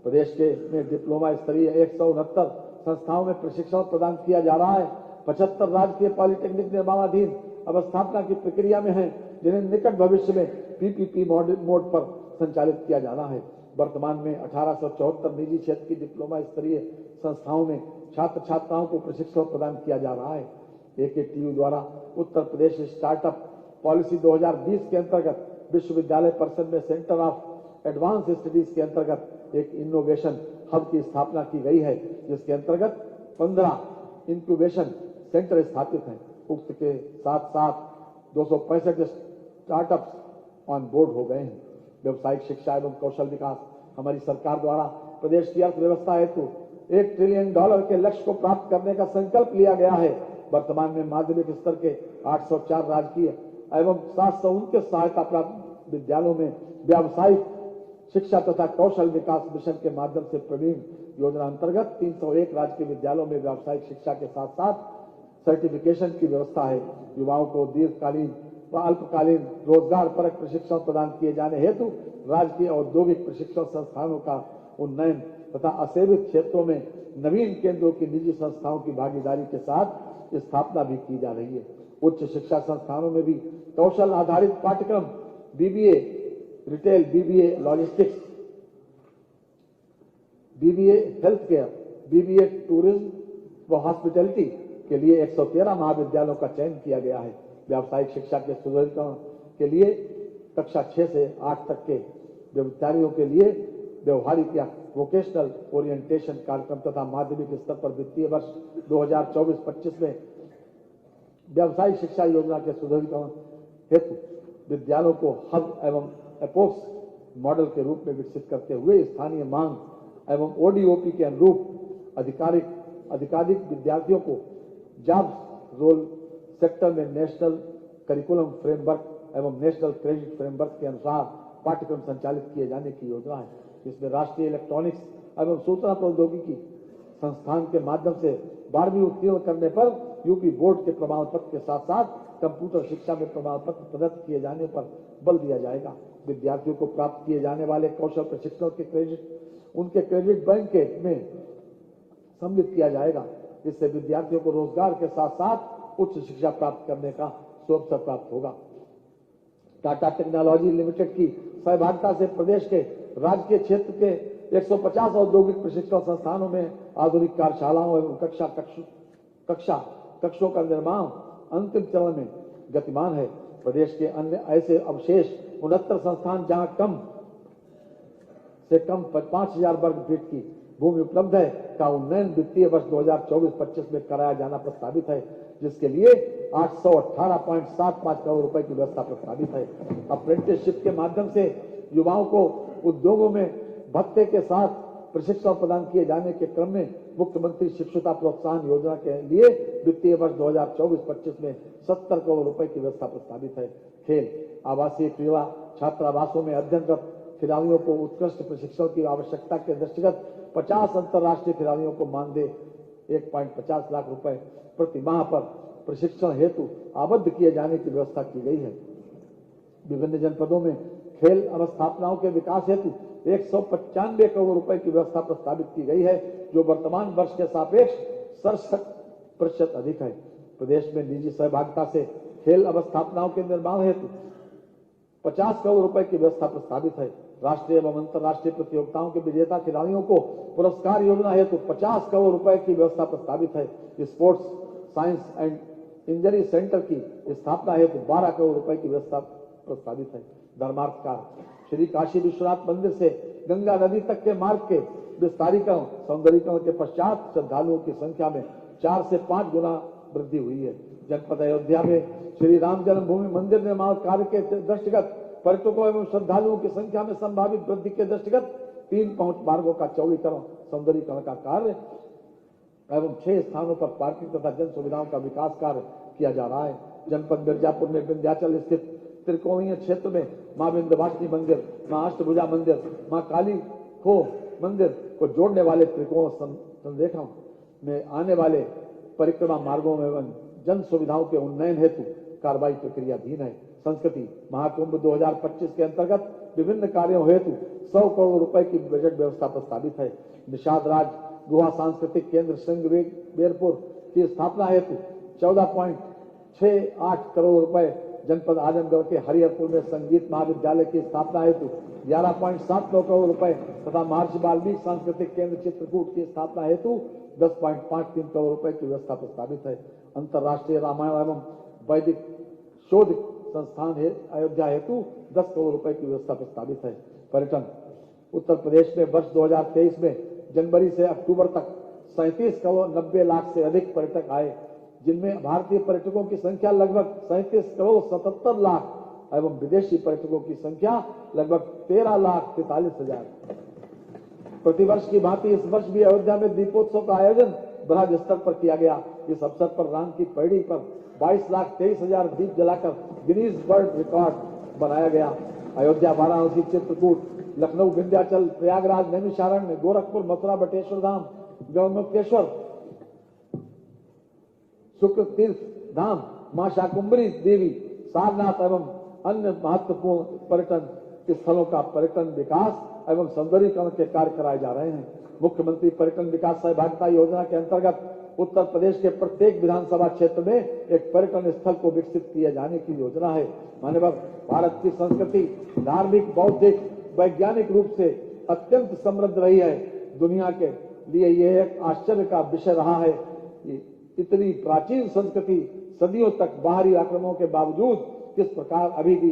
प्रदेश के में डिप्लोमा स्तरीय 169 संस्थाओं में प्रशिक्षण प्रदान किया जा रहा है। 75 राजकीय पॉलिटेक्निक निर्माणाधीन अवस्थापना की प्रक्रिया में है, जिन्हें निकट भविष्य में पीपीपी मोड पर संचालित किया जाना है। वर्तमान में 1874 निजी क्षेत्र की डिप्लोमा स्तरीय संस्थाओं में छात्र छात्राओं को प्रशिक्षण प्रदान किया जा रहा है। एकेटीयू द्वारा उत्तर प्रदेश स्टार्टअप पॉलिसी 2020 के अंतर्गत विश्वविद्यालय परिषद में सेंटर ऑफ एडवांस स्टडीज के अंतर्गत एक इनोवेशन हब की स्थापना की गई है, जिसके अंतर्गत 15 इंक्यूबेशन सेंटर स्थापित हैं। उक्त के साथ साथ 265 स्टार्टअप्स ऑन बोर्ड हो गए हैं। व्यवसायिक शिक्षा एवं कौशल विकास हमारी सरकार द्वारा प्रदेश की अर्थव्यवस्था हेतु $1 ट्रिलियन के लक्ष्य को प्राप्त करने का संकल्प लिया गया है। वर्तमान में माध्यमिक स्तर के 804 राजकीय एवं 719 सहायता प्राप्त विद्यालयों में व्यावसायिक शिक्षा तथा कौशल विकास मिशन के माध्यम से प्रवीण योजना अंतर्गत 301 राजकीय विद्यालयों में व्यावसायिक शिक्षा के साथ साथ सर्टिफिकेशन की व्यवस्था है। युवाओं को दीर्घकालीन व अल्पकालीन रोजगार परक प्रशिक्षण प्रदान किए जाने हेतु राज्य औद्योगिक प्रशिक्षण संस्थानों का उन्नयन तथा असेवित क्षेत्रों में नवीन केंद्रों की निजी संस्थाओं की भागीदारी के साथ स्थापना भी की जा रही है। उच्च शिक्षा संस्थानों में भी कौशल आधारित पाठ्यक्रम BBA retail, BBA logistics, BBA health care, BBA tourism व हॉस्पिटैलिटी के लिए 113 महाविद्यालयों का चयन किया गया है। व्यावसायिक शिक्षा के सुदृढ़ीकरण के लिए कक्षा 6 से 8 तक के विद्यार्थियों के लिए व्यवहारिक या वोकेशनल ओरिएंटेशन कार्यक्रम तथा माध्यमिक स्तर पर वित्तीय वर्ष 2024-25 में व्यावसायिक शिक्षा योजना के सुदृढ़ीकरण हेतु विद्यालयों को हब एवं एपोक्स मॉडल के रूप में विकसित करते हुए स्थानीय मांग एवं ओडीओपी के अनुरूप अधिकाधिक विद्यार्थियों को जॉब्स रोल सेक्टर में नेशनल करिकुलम फ्रेमवर्क एवं नेशनल क्रेडिट फ्रेमवर्क के अनुसार पाठ्यक्रम संचालित किए जाने की योजना है। इसमें राष्ट्रीय इलेक्ट्रॉनिक्स एवं सूचना प्रौद्योगिकी संस्थान के माध्यम से 12वीं उत्तीर्ण करने पर यूपी बोर्ड के प्रमाण पत्र के साथ साथ कंप्यूटर शिक्षा में प्रमाण पत्र प्रदत्त किए जाने पर बल दिया जाएगा। विद्यार्थियों को प्राप्त किए जाने वाले कौशल प्रशिक्षण के क्रेडिट उनके क्रेडिट बैंक के में सम्मिलित किया जाएगा। इससे विद्यार्थियों को रोजगार के साथ साथ उच्च शिक्षा प्राप्त करने का सुअवसर प्राप्त होगा। टाटा टेक्नोलॉजी लिमिटेड की सहभागिता से प्रदेश के राजकीय क्षेत्र के 150 औद्योगिक प्रशिक्षण संस्थानों में आधुनिक कार्यशालाओं एवं कक्षों का निर्माण अंतिम चरण में गतिमान है। प्रदेश के अन्य ऐसे अवशेष 69 संस्थान जहां कम से कम 5000 वर्ग फीट की भूमि उपलब्ध है का उन्नयन वित्तीय वर्ष 2024-25 में कराया जाना प्रस्तावित है, जिसके लिए 818.75 करोड़ रुपए की व्यवस्था प्रस्तावित है। अप्रेंटिसशिप के माध्यम से युवाओं को उद्योगों में भत्ते के साथ प्रशिक्षण प्रदान किए जाने के क्रम में मुख्यमंत्री शिक्षुता प्रोत्साहन योजना के लिए वित्तीय वर्ष 2024-25 में 70 करोड़ रुपए की व्यवस्था प्रस्तावित है। खेल, आवासीय क्रीड़ा छात्रावासों में अध्ययनरत खिलाड़ियों को उत्कृष्ट प्रशिक्षण की आवश्यकता के दृष्टिगत 50 अंतर्राष्ट्रीय खिलाड़ियों को मानदेय 1.50 लाख रुपए प्रति माह पर प्रशिक्षण हेतु आबद्ध किए जाने की व्यवस्था की गई है। विभिन्न जनपदों में खेल अवस्थापनाओं के विकास हेतु 195 करोड़ रुपए की व्यवस्था प्रस्तावित की गई है, जो वर्तमान वर्ष के सापेक्ष 67% अधिक है। प्रदेश में निजी सहभागिता से खेल अवस्थापनाओं के निर्माण हेतु 50 करोड़ रुपए की व्यवस्था प्रस्तावित है। राष्ट्रीय एवं अंतर्राष्ट्रीय प्रतियोगिताओं के विजेता खिलाड़ियों को पुरस्कार योजना हेतु 50 करोड़ रुपए की व्यवस्था प्रस्तावित है। Sports science and injury centre की स्थापना हेतु 12 करोड़ रुपए की व्यवस्था प्रस्तावित है। धर्मार्थ कार्य, श्री काशी विश्वनाथ मंदिर से गंगा नदी तक के मार्ग के विस्तारीकरण सौंदर्यीकरण के पश्चात श्रद्धालुओं की संख्या में 4 से 5 गुना वृद्धि हुई है। जनपद अयोध्या में श्री राम जन्मभूमि मंदिर निर्माण कार्य के दृष्टिगत पर्यटकों एवं श्रद्धालुओं की संख्या में संभावित वृद्धि के दृष्टिगत 3 पहुंच मार्गों का चौड़ीकरण सौंदर्यीकरण का कार्य एवं 6 स्थानों पर पार्किंग तथा जन सुविधाओं का विकास कार्य किया जा रहा है। जनपद मिर्जापुर में विंध्याचल स्थित त्रिकोणीय क्षेत्र में मां विंध्यवासिनी मंदिर, मां अष्टभुजा मंदिर, मां काली खो मंदिर को जोड़ने वाले त्रिकोण संरेखण में आने वाले परिक्रमा मार्गों में जन सुविधाओं के उन्नयन हेतु कार्रवाई प्रक्रियाधीन है। संस्कृति महाकुंभ 2025 के अंतर्गत विभिन्न कार्यों हेतु 100 करोड़ रुपए की बजट व्यवस्था प्रस्तावित है। निषाद राज गुहा सांस्कृतिक केंद्र श्रृंगवेरपुर की स्थापना हेतु 14.68 करोड़ रुपए, जनपद आजमगढ़ के हरिहरपुर में संगीत महाविद्यालय की स्थापना हेतु 11.79 करोड़ रुपए तथा महर्षि वाल्मीकि सांस्कृतिक केंद्र चित्रकूट की स्थापना हेतु 10.53 करोड़ रुपए की व्यवस्था प्रस्तावित है। अंतर्राष्ट्रीय रामायण एवं वैदिक शोध संस्थान अयोध्या हेतु 10 करोड़ रुपए की व्यवस्था प्रस्तावित है। पर्यटन, उत्तर प्रदेश में वर्ष 2023 में जनवरी से अक्टूबर तक 37 करोड़ 90 लाख से अधिक पर्यटक आए, जिनमें भारतीय पर्यटकों की संख्या लगभग 37 करोड़ 77 लाख एवं विदेशी पर्यटकों की संख्या लगभग 13 लाख 43 हजार। प्रतिवर्ष की भांति इस वर्ष भी अयोध्या में दीपोत्सव का आयोजन बृहद स्तर पर किया गया। इस अवसर पर राम की पैड़ी पर 22,23,000 दीप जलाकर गिनीज वर्ल्ड रिकॉर्ड बनाया गया। अयोध्या, वाराणसी, चित्रकूट, लखनऊ, विंध्याचल, प्रयागराज, नैमिषारण्य, गोरखपुर, मथुरा, बटेश्वर धाम, गौमुक्तेश्वर, शुक्र तीर्थ धाम, मां शाकुंभरी देवी, सारनाथ एवं अन्य महत्वपूर्ण पर्यटन स्थलों का पर्यटन विकास एवं सौंदर्यीकरण के कार्य कराए जा रहे हैं। मुख्यमंत्री पर्यटन विकास सहभागिता योजना के अंतर्गत उत्तर प्रदेश के प्रत्येक विधानसभा क्षेत्र में एक पर्यटन स्थल को विकसित किए जाने की योजना है। माननीय भारत की संस्कृति धार्मिक, बौद्धिक, वैज्ञानिक रूप से अत्यंत समृद्ध रही है। दुनिया के लिए यह एक आश्चर्य का विषय रहा है कि इतनी प्राचीन संस्कृति सदियों तक बाहरी आक्रमणों के बावजूद किस प्रकार अभी भी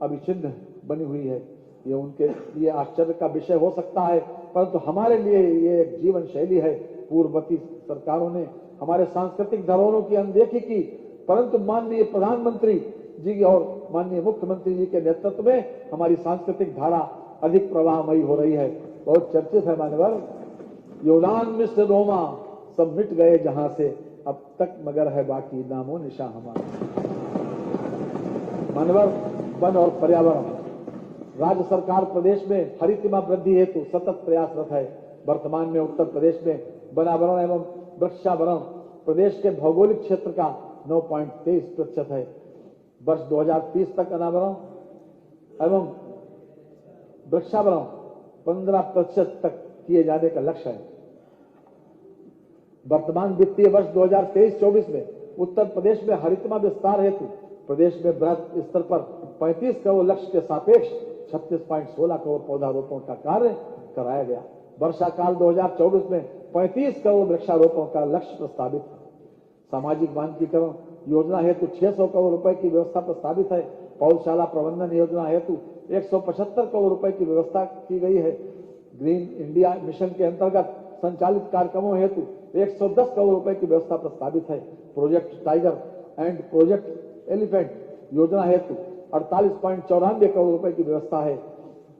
अविच्छिन्न बनी हुई है। ये उनके लिए आश्चर्य का विषय हो सकता है, परंतु हमारे लिए ये एक जीवन शैली है। पूर्ववर्ती सरकारों ने हमारे सांस्कृतिक धरोहरों की अनदेखी की, परंतु माननीय प्रधानमंत्री जी और माननीय मुख्यमंत्री जी के नेतृत्व में हमारी सांस्कृतिक धारा अधिक प्रवाहमयी हो रही है। बहुत चर्चित है मान्यवर, योदान मिस्र रोमा सब मिट गए जहां से, अब तक मगर है बाकी नामो निशा हमारा। मानवर, वन और पर्यावरण, राज्य सरकार प्रदेश में हरितिमा वृद्धि हेतु सतत प्रयासरत है। वर्तमान में उत्तर प्रदेश में वनावरण एवं वृक्षावरण प्रदेश के भौगोलिक क्षेत्र का 9.23% है। वर्ष 2030 तक अनावरण एवं वृक्षावरण 15% तक किए जाने का लक्ष्य है। वर्तमान वित्तीय वर्ष 2023-24 में उत्तर प्रदेश में हरितमा विस्तार हेतु प्रदेश में बृहद स्तर पर 35 करोड़ लक्ष्य के सापेक्ष 36.16 करोड़ पौधारोपण का कार्य कराया गया। वर्षा काल 2024 में 35 करोड़ वृक्षारोपण का लक्ष्य प्रस्तावित है। सामाजिक मानकीकरण योजना हेतु 600 करोड़ रुपए की व्यवस्था प्रस्तावित है। पौधशाला प्रबंधन योजना हेतु 175 करोड़ रुपए की व्यवस्था की गई है। ग्रीन इंडिया मिशन के अंतर्गत संचालित कार्यक्रमों हेतु 110 करोड़ रुपए की व्यवस्था प्रस्तावित है। Project tiger and project elephant योजना हेतु 48.94 करोड़ रुपए की व्यवस्था है।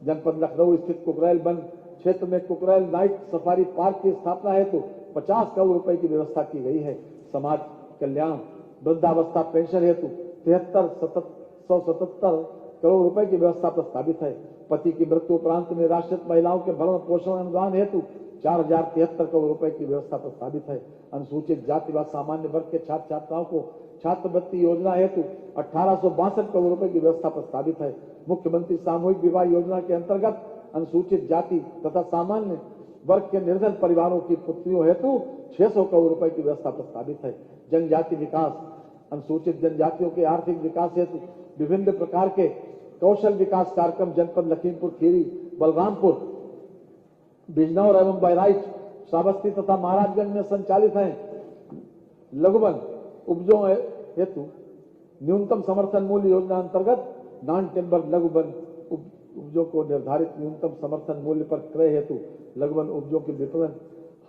जनपद लखनऊ स्थित कुकरेल वन क्षेत्र में कुकरेल नाइट सफारी पार्क की स्थापना हेतु 50 करोड़ रुपए की व्यवस्था की गई है। समाज कल्याण वृद्धावस्था पेंशन हेतु 73,777 करोड़ रुपए की व्यवस्था प्रस्तावित है। पति की मृत्यु उपरांत निराश्रित महिलाओं के भरण पोषण अनुदान हेतु 4,073 करोड़ रुपए की व्यवस्था प्रस्तावित है। अनुसूचित जाति व सामान्य वर्ग के छात्र छात्राओं को छात्रवृत्ति योजना हेतु 1862 करोड़ रुपए की व्यवस्था प्रस्तावित है। मुख्यमंत्री सामूहिक विवाह योजना के अंतर्गत अनुसूचित जाति तथा सामान्य वर्ग के निर्धन परिवारों की पुत्रियों हेतु 600 करोड़ रुपए की व्यवस्था प्रस्तावित है। जनजाति विकास अनुसूचित जनजातियों के आर्थिक विकास हेतु विभिन्न प्रकार के कौशल विकास कार्यक्रम जनपद लखीमपुर खीरी, बलरामपुर, बिजनौर एवं बहराइच, श्रावस्ती तथा महाराजगंज में संचालित हैं। लघुवन उपजों हेतु न्यूनतम समर्थन मूल्य योजना अंतर्गत नॉन टिम्बर लघुवन उपजों को निर्धारित न्यूनतम समर्थन मूल्य पर क्रय हेतु लघुवन उपजों के विपणन,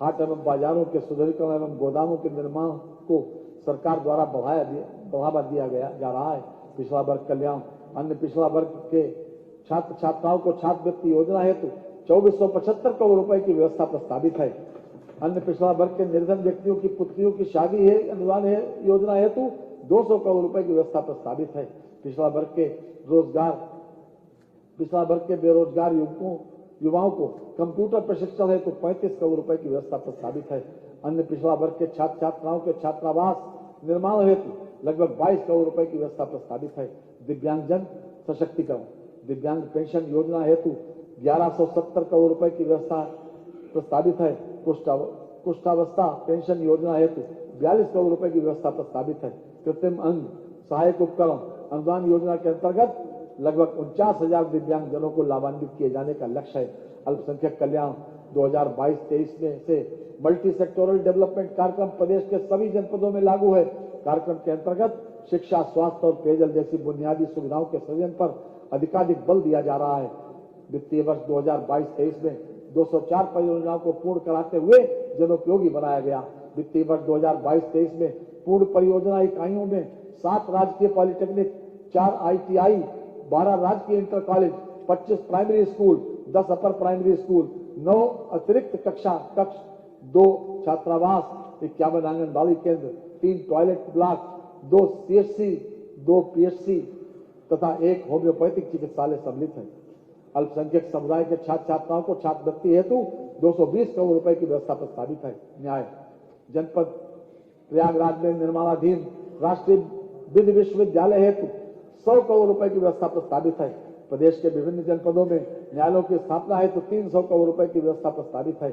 हाट एवं बाजारों के सुदृढ़ीकरण एवं गोदामों के निर्माण को सरकार द्वारा बढ़ावा दिया जा रहा है। पिछड़ा वर्ग कल्याण अन्य पिछड़ा वर्ग के छात्र छात्राओं को छात्रवृत्ति योजना हेतु 2475 करोड़ रुपए की व्यवस्था प्रस्तावित है। अन्य पिछड़ा वर्ग के निर्धन व्यक्तियों की पुत्रियों की शादी है अनुदान योजना हेतु 200 करोड़ रुपए की व्यवस्था प्रस्तावित है। पिछड़ा वर्ग के बेरोजगार युवाओं को कंप्यूटर प्रशिक्षण हेतु 35 करोड़ रुपए की व्यवस्था प्रस्तावित है। अन्य पिछड़ा वर्ग के छात्र छात्राओं के छात्रावास निर्माण हेतु लगभग 22 करोड़ रुपए की व्यवस्था प्रस्तावित है। दिव्यांगजन सशक्तिकरण दिव्यांग पेंशन योजना हेतु 1170 करोड़ रुपए की व्यवस्था प्रस्तावित है। कुष्ठावस्था पेंशन योजना हेतु 42 करोड़ रुपए की व्यवस्था प्रस्तावित है। कृत्रिम अंग सहायक उपकरण अनुदान योजना के अंतर्गत लगभग 49,000 दिव्यांग जनों को लाभान्वित किए जाने का लक्ष्य है। अल्पसंख्यक कल्याण 2022-23 में से मल्टी सेक्टोरल डेवलपमेंट कार्यक्रम प्रदेश के सभी जनपदों में लागू है। कार्यक्रम के अंतर्गत शिक्षा, स्वास्थ्य और पेयजल जैसी बुनियादी सुविधाओं के सृजन पर अधिकाधिक बल दिया जा रहा है। वित्तीय वर्ष 2022-23 में 204 परियोजनाओं को पूर्ण कराते हुए जनोपयोगी बनाया गया। वित्तीय वर्ष 2022-23 में पूर्ण परियोजना इकाइयों में 7 राजकीय पॉलिटेक्निक, 4 ITI, 12 राजकीय inter college, 25 primary school, 10 upper primary school, 9 अतिरिक्त कक्ष, 2 छात्रावास,
51 आंगनबाड़ी केंद्र, 3 टॉयलेट ब्लॉक, 2 CHC, 2 PHC तथा 1 होम्योपैथिक चिकित्सालय सम्मिलित है। अल्पसंख्यक समुदाय के छात्र छात्राओं को छात्रवृत्ति हेतु 220 करोड़ रुपए की व्यवस्था प्रस्तावित है। न्याय जनपद प्रयागराज में निर्माणाधीन राष्ट्रीय विधि विश्वविद्यालय हेतु 100 करोड़ रुपए की व्यवस्था प्रस्तावित है। प्रदेश के विभिन्न जनपदों में न्यायालयों की स्थापना हेतु 300 करोड़ रुपए की व्यवस्था प्रस्तावित है।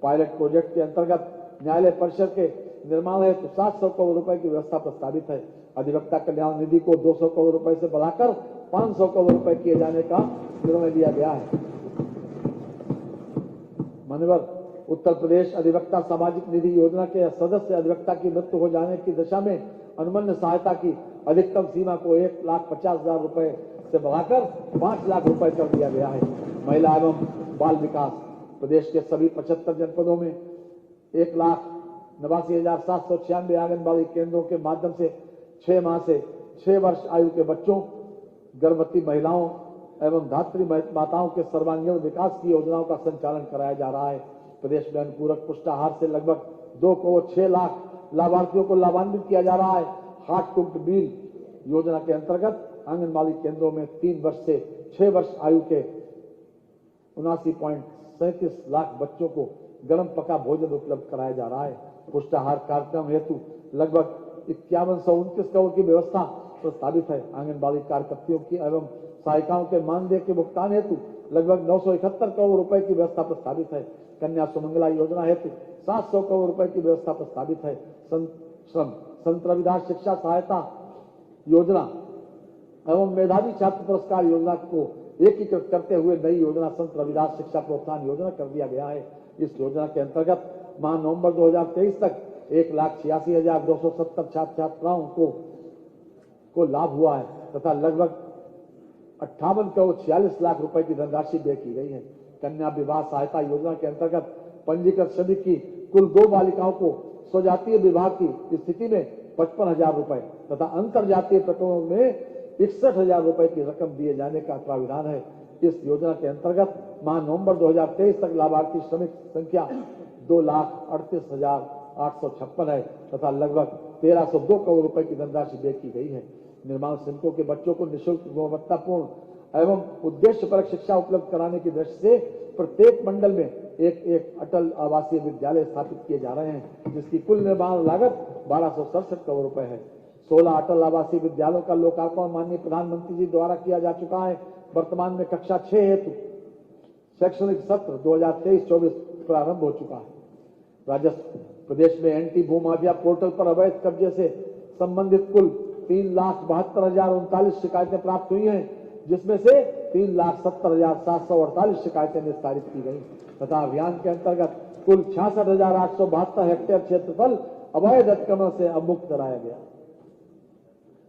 पायलट प्रोजेक्ट के अंतर्गत न्यायालय परिसर के निर्माण हेतु 700 करोड़ रुपए की व्यवस्था प्रस्तावित है। अधिवक्ता कल्याण निधि को 200 करोड़ रुपए से बढ़ाकर 500 करोड़ रुपए किए जाने का निर्णय लिया गया है। मान्यवर उत्तर प्रदेश अधिवक्ता सामाजिक निधि योजना के सदस्य अधिवक्ता की मृत्यु हो जाने की दशा में अनुमन्य सहायता की अधिकतम सीमा को 1,50,000 रुपए से बढ़ाकर 5 लाख रुपए कर दिया गया है। महिला एवं बाल विकास प्रदेश के सभी 75 जनपदों में 1,89,796 आंगनबाड़ी केंद्रों के माध्यम से 6 माह से 6 वर्ष आयु के बच्चों, गर्भवती महिलाओं एवं धात्री माताओं के सर्वांगीण विकास की योजनाओं का संचालन कराया जा रहा है। प्रदेश में अनुपूरक पुष्टाहार से लगभग 2 करोड़ 6 लाख लाभार्थियों को लाभान्वित किया जा रहा है। हार्ट कुक्ड मील योजना के अंतर्गत आंगनबाड़ी केंद्रों में 3 वर्ष से 6 वर्ष आयु के 79.37 लाख बच्चों को गर्म पका भोजन उपलब्ध कराया जा रहा है। पुष्टाहार कार्यक्रम हेतु लगभग 5129 करोड़ की व्यवस्था प्रस्तावित है। आंगनबाड़ी कार्यकर्तियों की एवं सहायिकाओं के मानदेय के भुगतान हेतु लगभग 971 करोड़ रुपए की व्यवस्था प्रस्तावित है। कन्या सुमंगला योजना हेतु 700 करोड़ रुपए की व्यवस्था प्रस्तावित है। संत रविदास शिक्षा सहायता योजना एवं मेधावी छात्र पुरस्कार योजना को एकीकृत करते हुए नई योजना संत रविदास शिक्षा प्रोत्साहन योजना कर दिया गया है। इस योजना के अंतर्गत माह नवंबर 2023 तक 1,86,270 छात्र छात्राओं को लाभ हुआ है तथा लगभग 58 करोड़ 46 लाख रुपए की धनराशि व्यय की गई है। कन्या विवाह सहायता योजना के अंतर्गत पंजीकृत श्रमिक की कुल 2 बालिकाओं को स्वजातीय विवाह की स्थिति में 55,000 रुपए तथा अंतर जातीय प्रकरणों में 61,000 रुपए की रकम दिए जाने का प्राविधान है। इस योजना के अंतर्गत माह नवंबर 2023 तक लाभार्थी श्रमिक संख्या 2,38,856 है तथा लगभग 1,302 करोड़ रुपए की धनराशि व्यय की गई है। निर्माण श्रमिकों के बच्चों को निःशुल्क गुणवत्तापूर्ण एवं उद्देश्यपरक शिक्षा उपलब्ध कराने की दृष्टि से प्रत्येक मंडल में एक अटल आवासीय विद्यालय स्थापित किए जा रहे हैं, जिसकी कुल निर्माण लागत 1267 करोड़ रुपए है। 16 अटल आवासीय विद्यालयों का लोकार्पण माननीय प्रधानमंत्री जी द्वारा किया जा चुका है। वर्तमान में कक्षा 6 हेतु शैक्षणिक सत्र 2023-24 प्रारंभ हो चुका है। राजस्व प्रदेश में एंटी भूमाफिया पोर्टल पर अवैध कब्जे से संबंधित कुल 3,72,039 शिकायतें प्राप्त हुई हैं, जिसमें से 3,70,748 शिकायतें निस्तारित की गई तथा अभियान के अंतर्गत कुल 66,872 हेक्टेयर क्षेत्रफल अवैध अतिक्रमण से अवमुक्त कराया गया।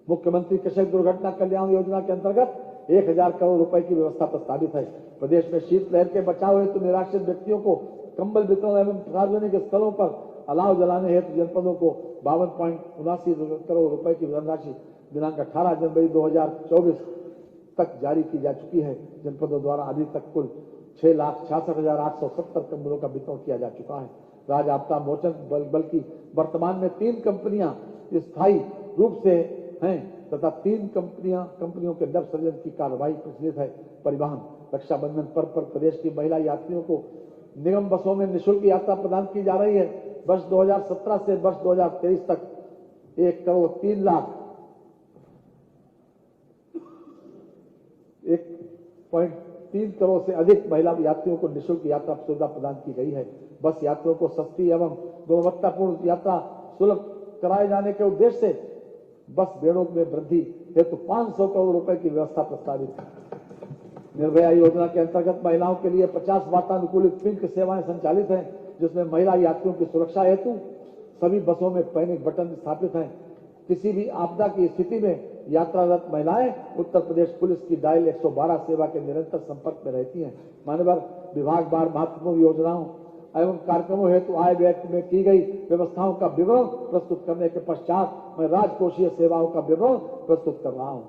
मुख्यमंत्री कृषक दुर्घटना कल्याण योजना के अंतर्गत 1,000 करोड़ रुपए की व्यवस्था प्रस्तावित है। प्रदेश में शीतलहर के बचाव हेतु निराश्रित व्यक्तियों को कंबल वितरण एवं सार्वजनिक स्थलों पर अलाव जलाने हेतु जनपदों को 52.79 करोड़ रुपए की धनराशि दिनांक 18 जनवरी 2024 तक जारी की जा चुकी है। जनपदों द्वारा अभी तक कुल 6,66,870 कंबलों का वितरण किया जा चुका है। राज्य आपदा मोचन बल की वर्तमान में 3 कंपनियां स्थायी रूप से हैं तथा 3 कंपनियों के नव सृजन की कार्रवाई प्रचलित है। परिवहन रक्षाबंधन पर्व पर प्रदेश की महिला यात्रियों को निगम बसों में निःशुल्क यात्रा प्रदान की जा रही है। वर्ष 2017 से वर्ष 2023 तक 1 करोड़ 3 लाख 1.3 करोड़ से अधिक महिला यात्रियों को निःशुल्क यात्रा सुविधा प्रदान की गई है। बस यात्रियों को सस्ती एवं गुणवत्तापूर्ण यात्रा सुलभ कराए जाने के उद्देश्य से बस बेड़ों में वृद्धि हेतु 500 करोड़ रुपए की व्यवस्था प्रस्तावित है। निर्भया योजना के अंतर्गत महिलाओं के लिए 50 वातानुकूलित पिंक सेवाएं संचालित हैं, जिसमें महिला यात्रियों की सुरक्षा हेतु सभी बसों में पैनिक बटन स्थापित हैं। किसी भी आपदा की स्थिति में यात्रारत महिलाएं उत्तर प्रदेश पुलिस की डायल 112 सेवा के निरंतर संपर्क में रहती हैं। मान्यवर विभाग बार महत्वपूर्ण योजनाओं एवं कार्यक्रमों हेतु आय व्यय में की गई व्यवस्थाओं का विवरण प्रस्तुत करने के पश्चात मैं राजकोषीय सेवाओं का विवरण प्रस्तुत कर रहा हूं।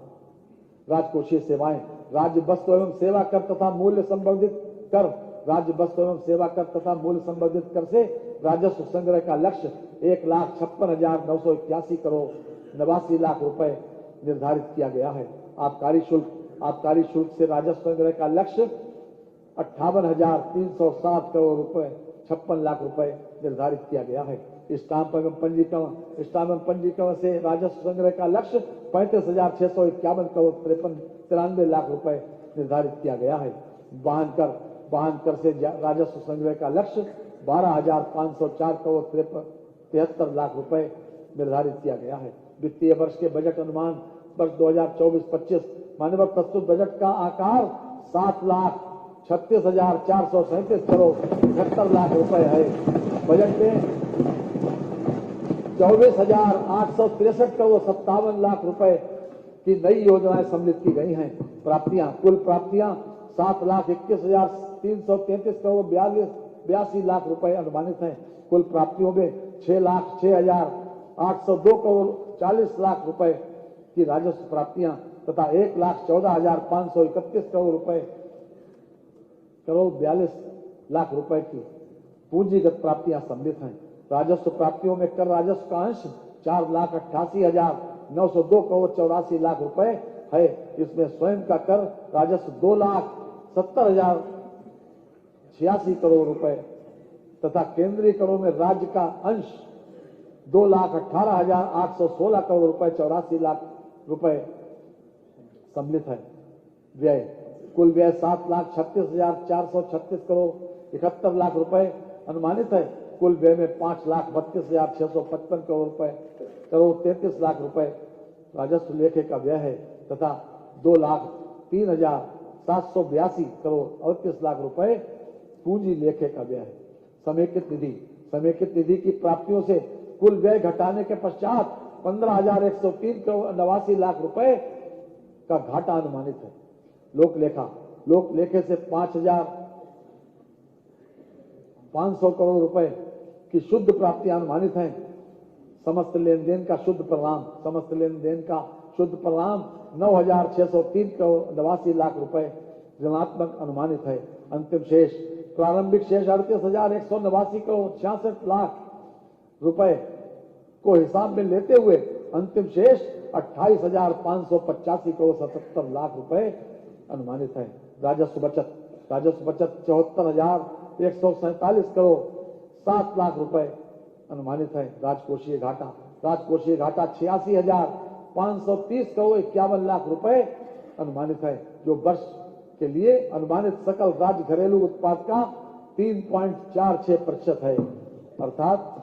राजकोषीय सेवाएं राज्य वस्तु एवं सेवा कर तथा मूल्य संवर्धित कर राज्य वस्तु एवं सेवा कर तथा मूल्य संवर्धित कर से राजस्व संग्रह का लक्ष्य 1,56,981 करोड़ 89 लाख रुपए निर्धारित किया गया है। आबकारी शुल्क से राजस्व संग्रह का लक्ष्य 58,360 करोड़ रुपए 56 लाख रुपए निर्धारित किया गया है। स्टाम्प एवं पंजीकरण से राजस्व संग्रह का लक्ष्य 35,651 करोड़ 93 लाख रुपए निर्धारित किया गया है। वाहन कर से राजस्व संग्रह का लक्ष्य 12,504 करोड़ 73 लाख रुपए निर्धारित किया गया है। वित्तीय वर्ष के बजट अनुमान वर्ष 2024-25 माननीय प्रस्तुत बजट का आकार 7,36,437 करोड़ 71 लाख रुपए है। बजट में 24,863 करोड़ 57 लाख रुपए की नई योजनाएं सम्मिलित की गई हैं। कुल प्राप्तियां 7,21,333 करोड़ 82 लाख रुपए अनुमानित हैं। कुल प्राप्तियों में 6,06,802 करोड़ 40 लाख रुपए की राजस्व प्राप्तियां तथा 1,14,531 करोड़ 42 लाख रुपए की पूंजीगत प्राप्तियां सम्मिलित हैं। राजस्व प्राप्तियों में कर राजस्व का अंश 4,88,902 करोड़ 84 लाख रुपए है। इसमें स्वयं का कर राजस्व 2,70,086 करोड़ रुपए तथा केंद्रीय करों में राज्य का अंश 2,18,816 करोड़ रुपए 84 लाख रुपए सम्मिलित है। व्यय कुल व्यय 7,36,436 करोड़ 71 लाख रुपए अनुमानित है। कुल व्यय में 5,32,655 करोड़ 33 लाख रुपए राजस्व लेखे का व्यय है तथा 2,03,782 करोड़ 38 लाख रुपए पूंजी लेखे का व्यय है। समेकित निधि की प्राप्तियों से कुल व्यय घटाने के पश्चात 15,103 करोड़ 89 लाख रुपए का घाटा अनुमानित है। लोक लेखे से 5,500 करोड़ रुपए की शुद्ध प्राप्तियां अनुमानित हैं। समस्त लेन देन का शुद्ध परिणाम 9,603 करोड़ 89 लाख रुपए ऋणात्मक अनुमानित है। प्रारंभिक शेष 38,189 करोड़ 66 लाख रुपए को हिसाब में लेते हुए अंतिम शेष 28,585 करोड़ 77 लाख रुपए अनुमानित है। राजस्व बचत 74,147 करोड़ 7 लाख रुपए अनुमानित है। राजकोषीय घाटा 86,530 करोड़ 51 लाख रुपए अनुमानित है, जो वर्ष के लिए अनुमानित सकल राज्य घरेलू उत्पाद का 3.46% है, अर्थात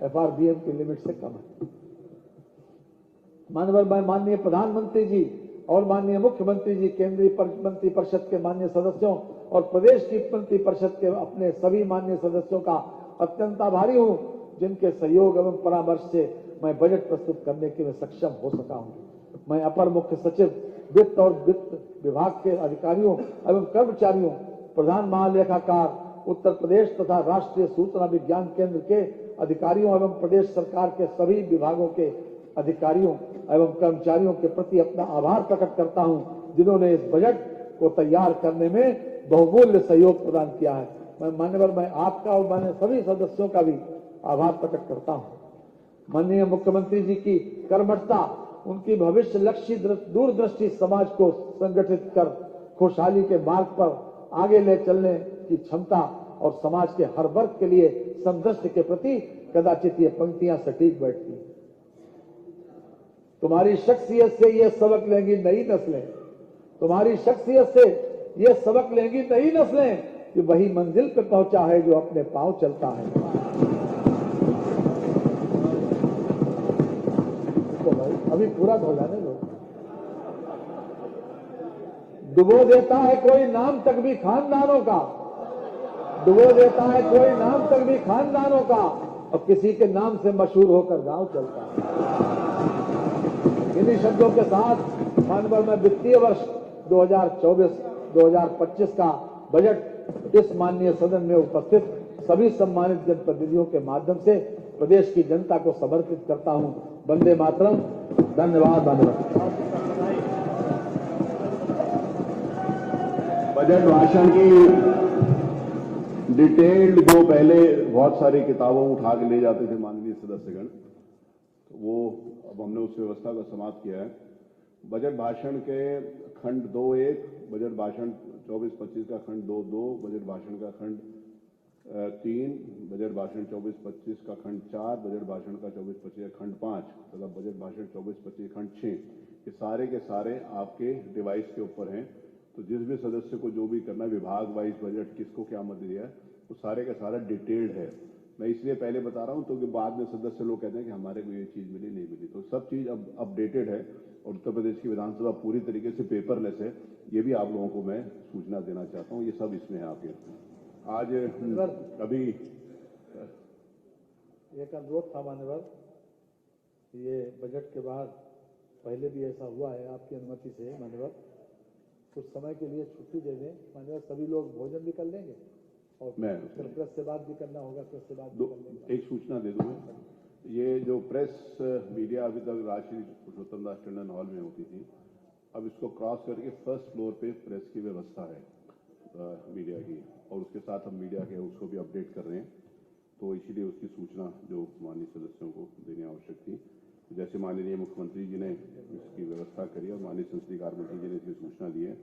FRBM की लिमिट से कम है। माननीय प्रधानमंत्री जी और माननीय मुख्यमंत्री जी, केंद्रीय मंत्रिपरिषद के माननीय सदस्यों और प्रदेश की मंत्रिपरिषद के अपने सभी माननीय सदस्यों का अत्यंत आभारी हूं, जिनके सहयोग एवं परामर्श से मैं बजट प्रस्तुत करने के लिए सक्षम हो सका हूं। मैं अपर मुख्य सचिव वित्त और वित्त विभाग के अधिकारियों एवं कर्मचारियों, प्रधान महालेखाकार उत्तर प्रदेश तथा राष्ट्रीय सूचना विज्ञान केंद्र के अधिकारियों एवं प्रदेश सरकार के सभी विभागों के अधिकारियों एवं कर्मचारियों के प्रति अपना आभार प्रकट करता हूं, जिन्होंने इस बजट को तैयार करने में बहुमूल्य सहयोग प्रदान किया है। मैं आपका और माननीय सभी सदस्यों का भी आभार प्रकट करता हूं। माननीय मुख्यमंत्री जी की कर्मठता, उनकी भविष्य लक्ष्य दूरदृष्टि समाज को संगठित कर खुशहाली के मार्ग पर आगे ले चलने की क्षमता और समाज के हर वर्ग के लिए समदृष्टि के प्रति कदाचित ये पंक्तियां सटीक बैठती हैं। तुम्हारी शख्सियत से ये सबक लेंगी नई नस्लें, तुम्हारी शख्सियत से ये सबक लेंगी नई नस्लें कि वही मंजिल पे पहुंचा है जो अपने पांव चलता है। तो भाई अभी पूरा धो जाने दो। डुबो देता है कोई नाम तक भी खानदानों का, डुबो देता है कोई नाम तक भी खानदानों का, और किसी के नाम से मशहूर होकर गांव चलता है। इन्हीं शब्दों के साथ माननीय मैं वित्तीय वर्ष 2024-2025 का बजट इस माननीय सदन में उपस्थित सभी सम्मानित जनप्रतिनिधियों के माध्यम से प्रदेश की जनता को समर्पित करता हूं। वंदे मातरम। धन्यवाद।
बजट भाषण की डिटेल्ड जो पहले बहुत सारी किताबों में उठा के ले जाते थे माननीय सदस्यगण, तो वो अब हमने उस व्यवस्था को समाप्त किया है। बजट भाषण के खंड 2.1, बजट भाषण 24-25 का खंड 2.2, बजट भाषण का खंड 3, बजट भाषण 24-25 का खंड 4, बजट भाषण का 24-25 का खंड 5 तथा बजट भाषण 24-25 खंड 6, ये सारे के सारे आपके डिवाइस के ऊपर हैं। तो जिस भी सदस्य को जो भी करना, विभाग वाइज बजट किसको क्या मत दिया है, वो सारे का सारा डिटेल्ड है। मैं इसलिए पहले बता रहा हूं तो कि बाद में सदस्य लोग कहते हैं कि हमारे को ये चीज मिली नहीं मिली, तो सब चीज अब अपडेटेड है और उत्तर प्रदेश की विधानसभा पूरी तरीके से पेपरलेस है। ये भी आप लोगों को मैं सूचना देना चाहता हूं, ये सब इसमें है आपके। आज अभी
एक अनुरोध था मान्यवर, ये बजट के बाद पहले भी ऐसा हुआ है, आपकी अनुमति से मान्यवर कुछ समय के लिए छुट्टी दे दें मान्यवर, सभी लोग भोजन भी कर लेंगे और
मैं
प्रेस से बात भी करना होगा, प्रेस से बात भी कर लेंगे।
एक सूचना दे दूं, ये जो प्रेस मीडिया अभी तक राजश्री पुरुषोत्तम दास टंडन हॉल में होती थी, अब इसको क्रॉस करके फर्स्ट फ्लोर पे प्रेस की व्यवस्था है मीडिया की, और उसके साथ हम मीडिया के उसको भी अपडेट कर रहे हैं। तो इसीलिए उसकी सूचना जो माननीय सदस्यों को देनी आवश्यक थी, जैसे माननीय मुख्यमंत्री जी ने इसकी व्यवस्था करी और माननीय संसदीय कार्य मंत्री जी ने इसकी सूचना दी है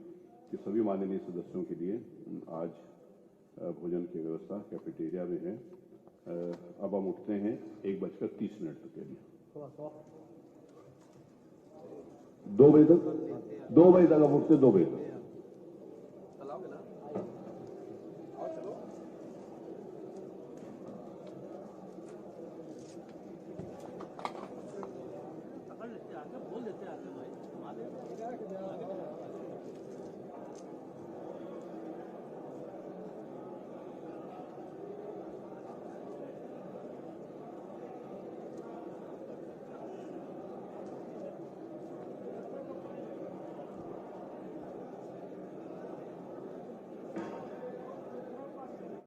कि सभी माननीय सदस्यों के लिए आज भोजन की व्यवस्था कैफेटेरिया में है। अब हम उठते हैं 1:30 के लिए, 2 बजे तक, 2 बजे तक अब उठते, 2 बजे तक।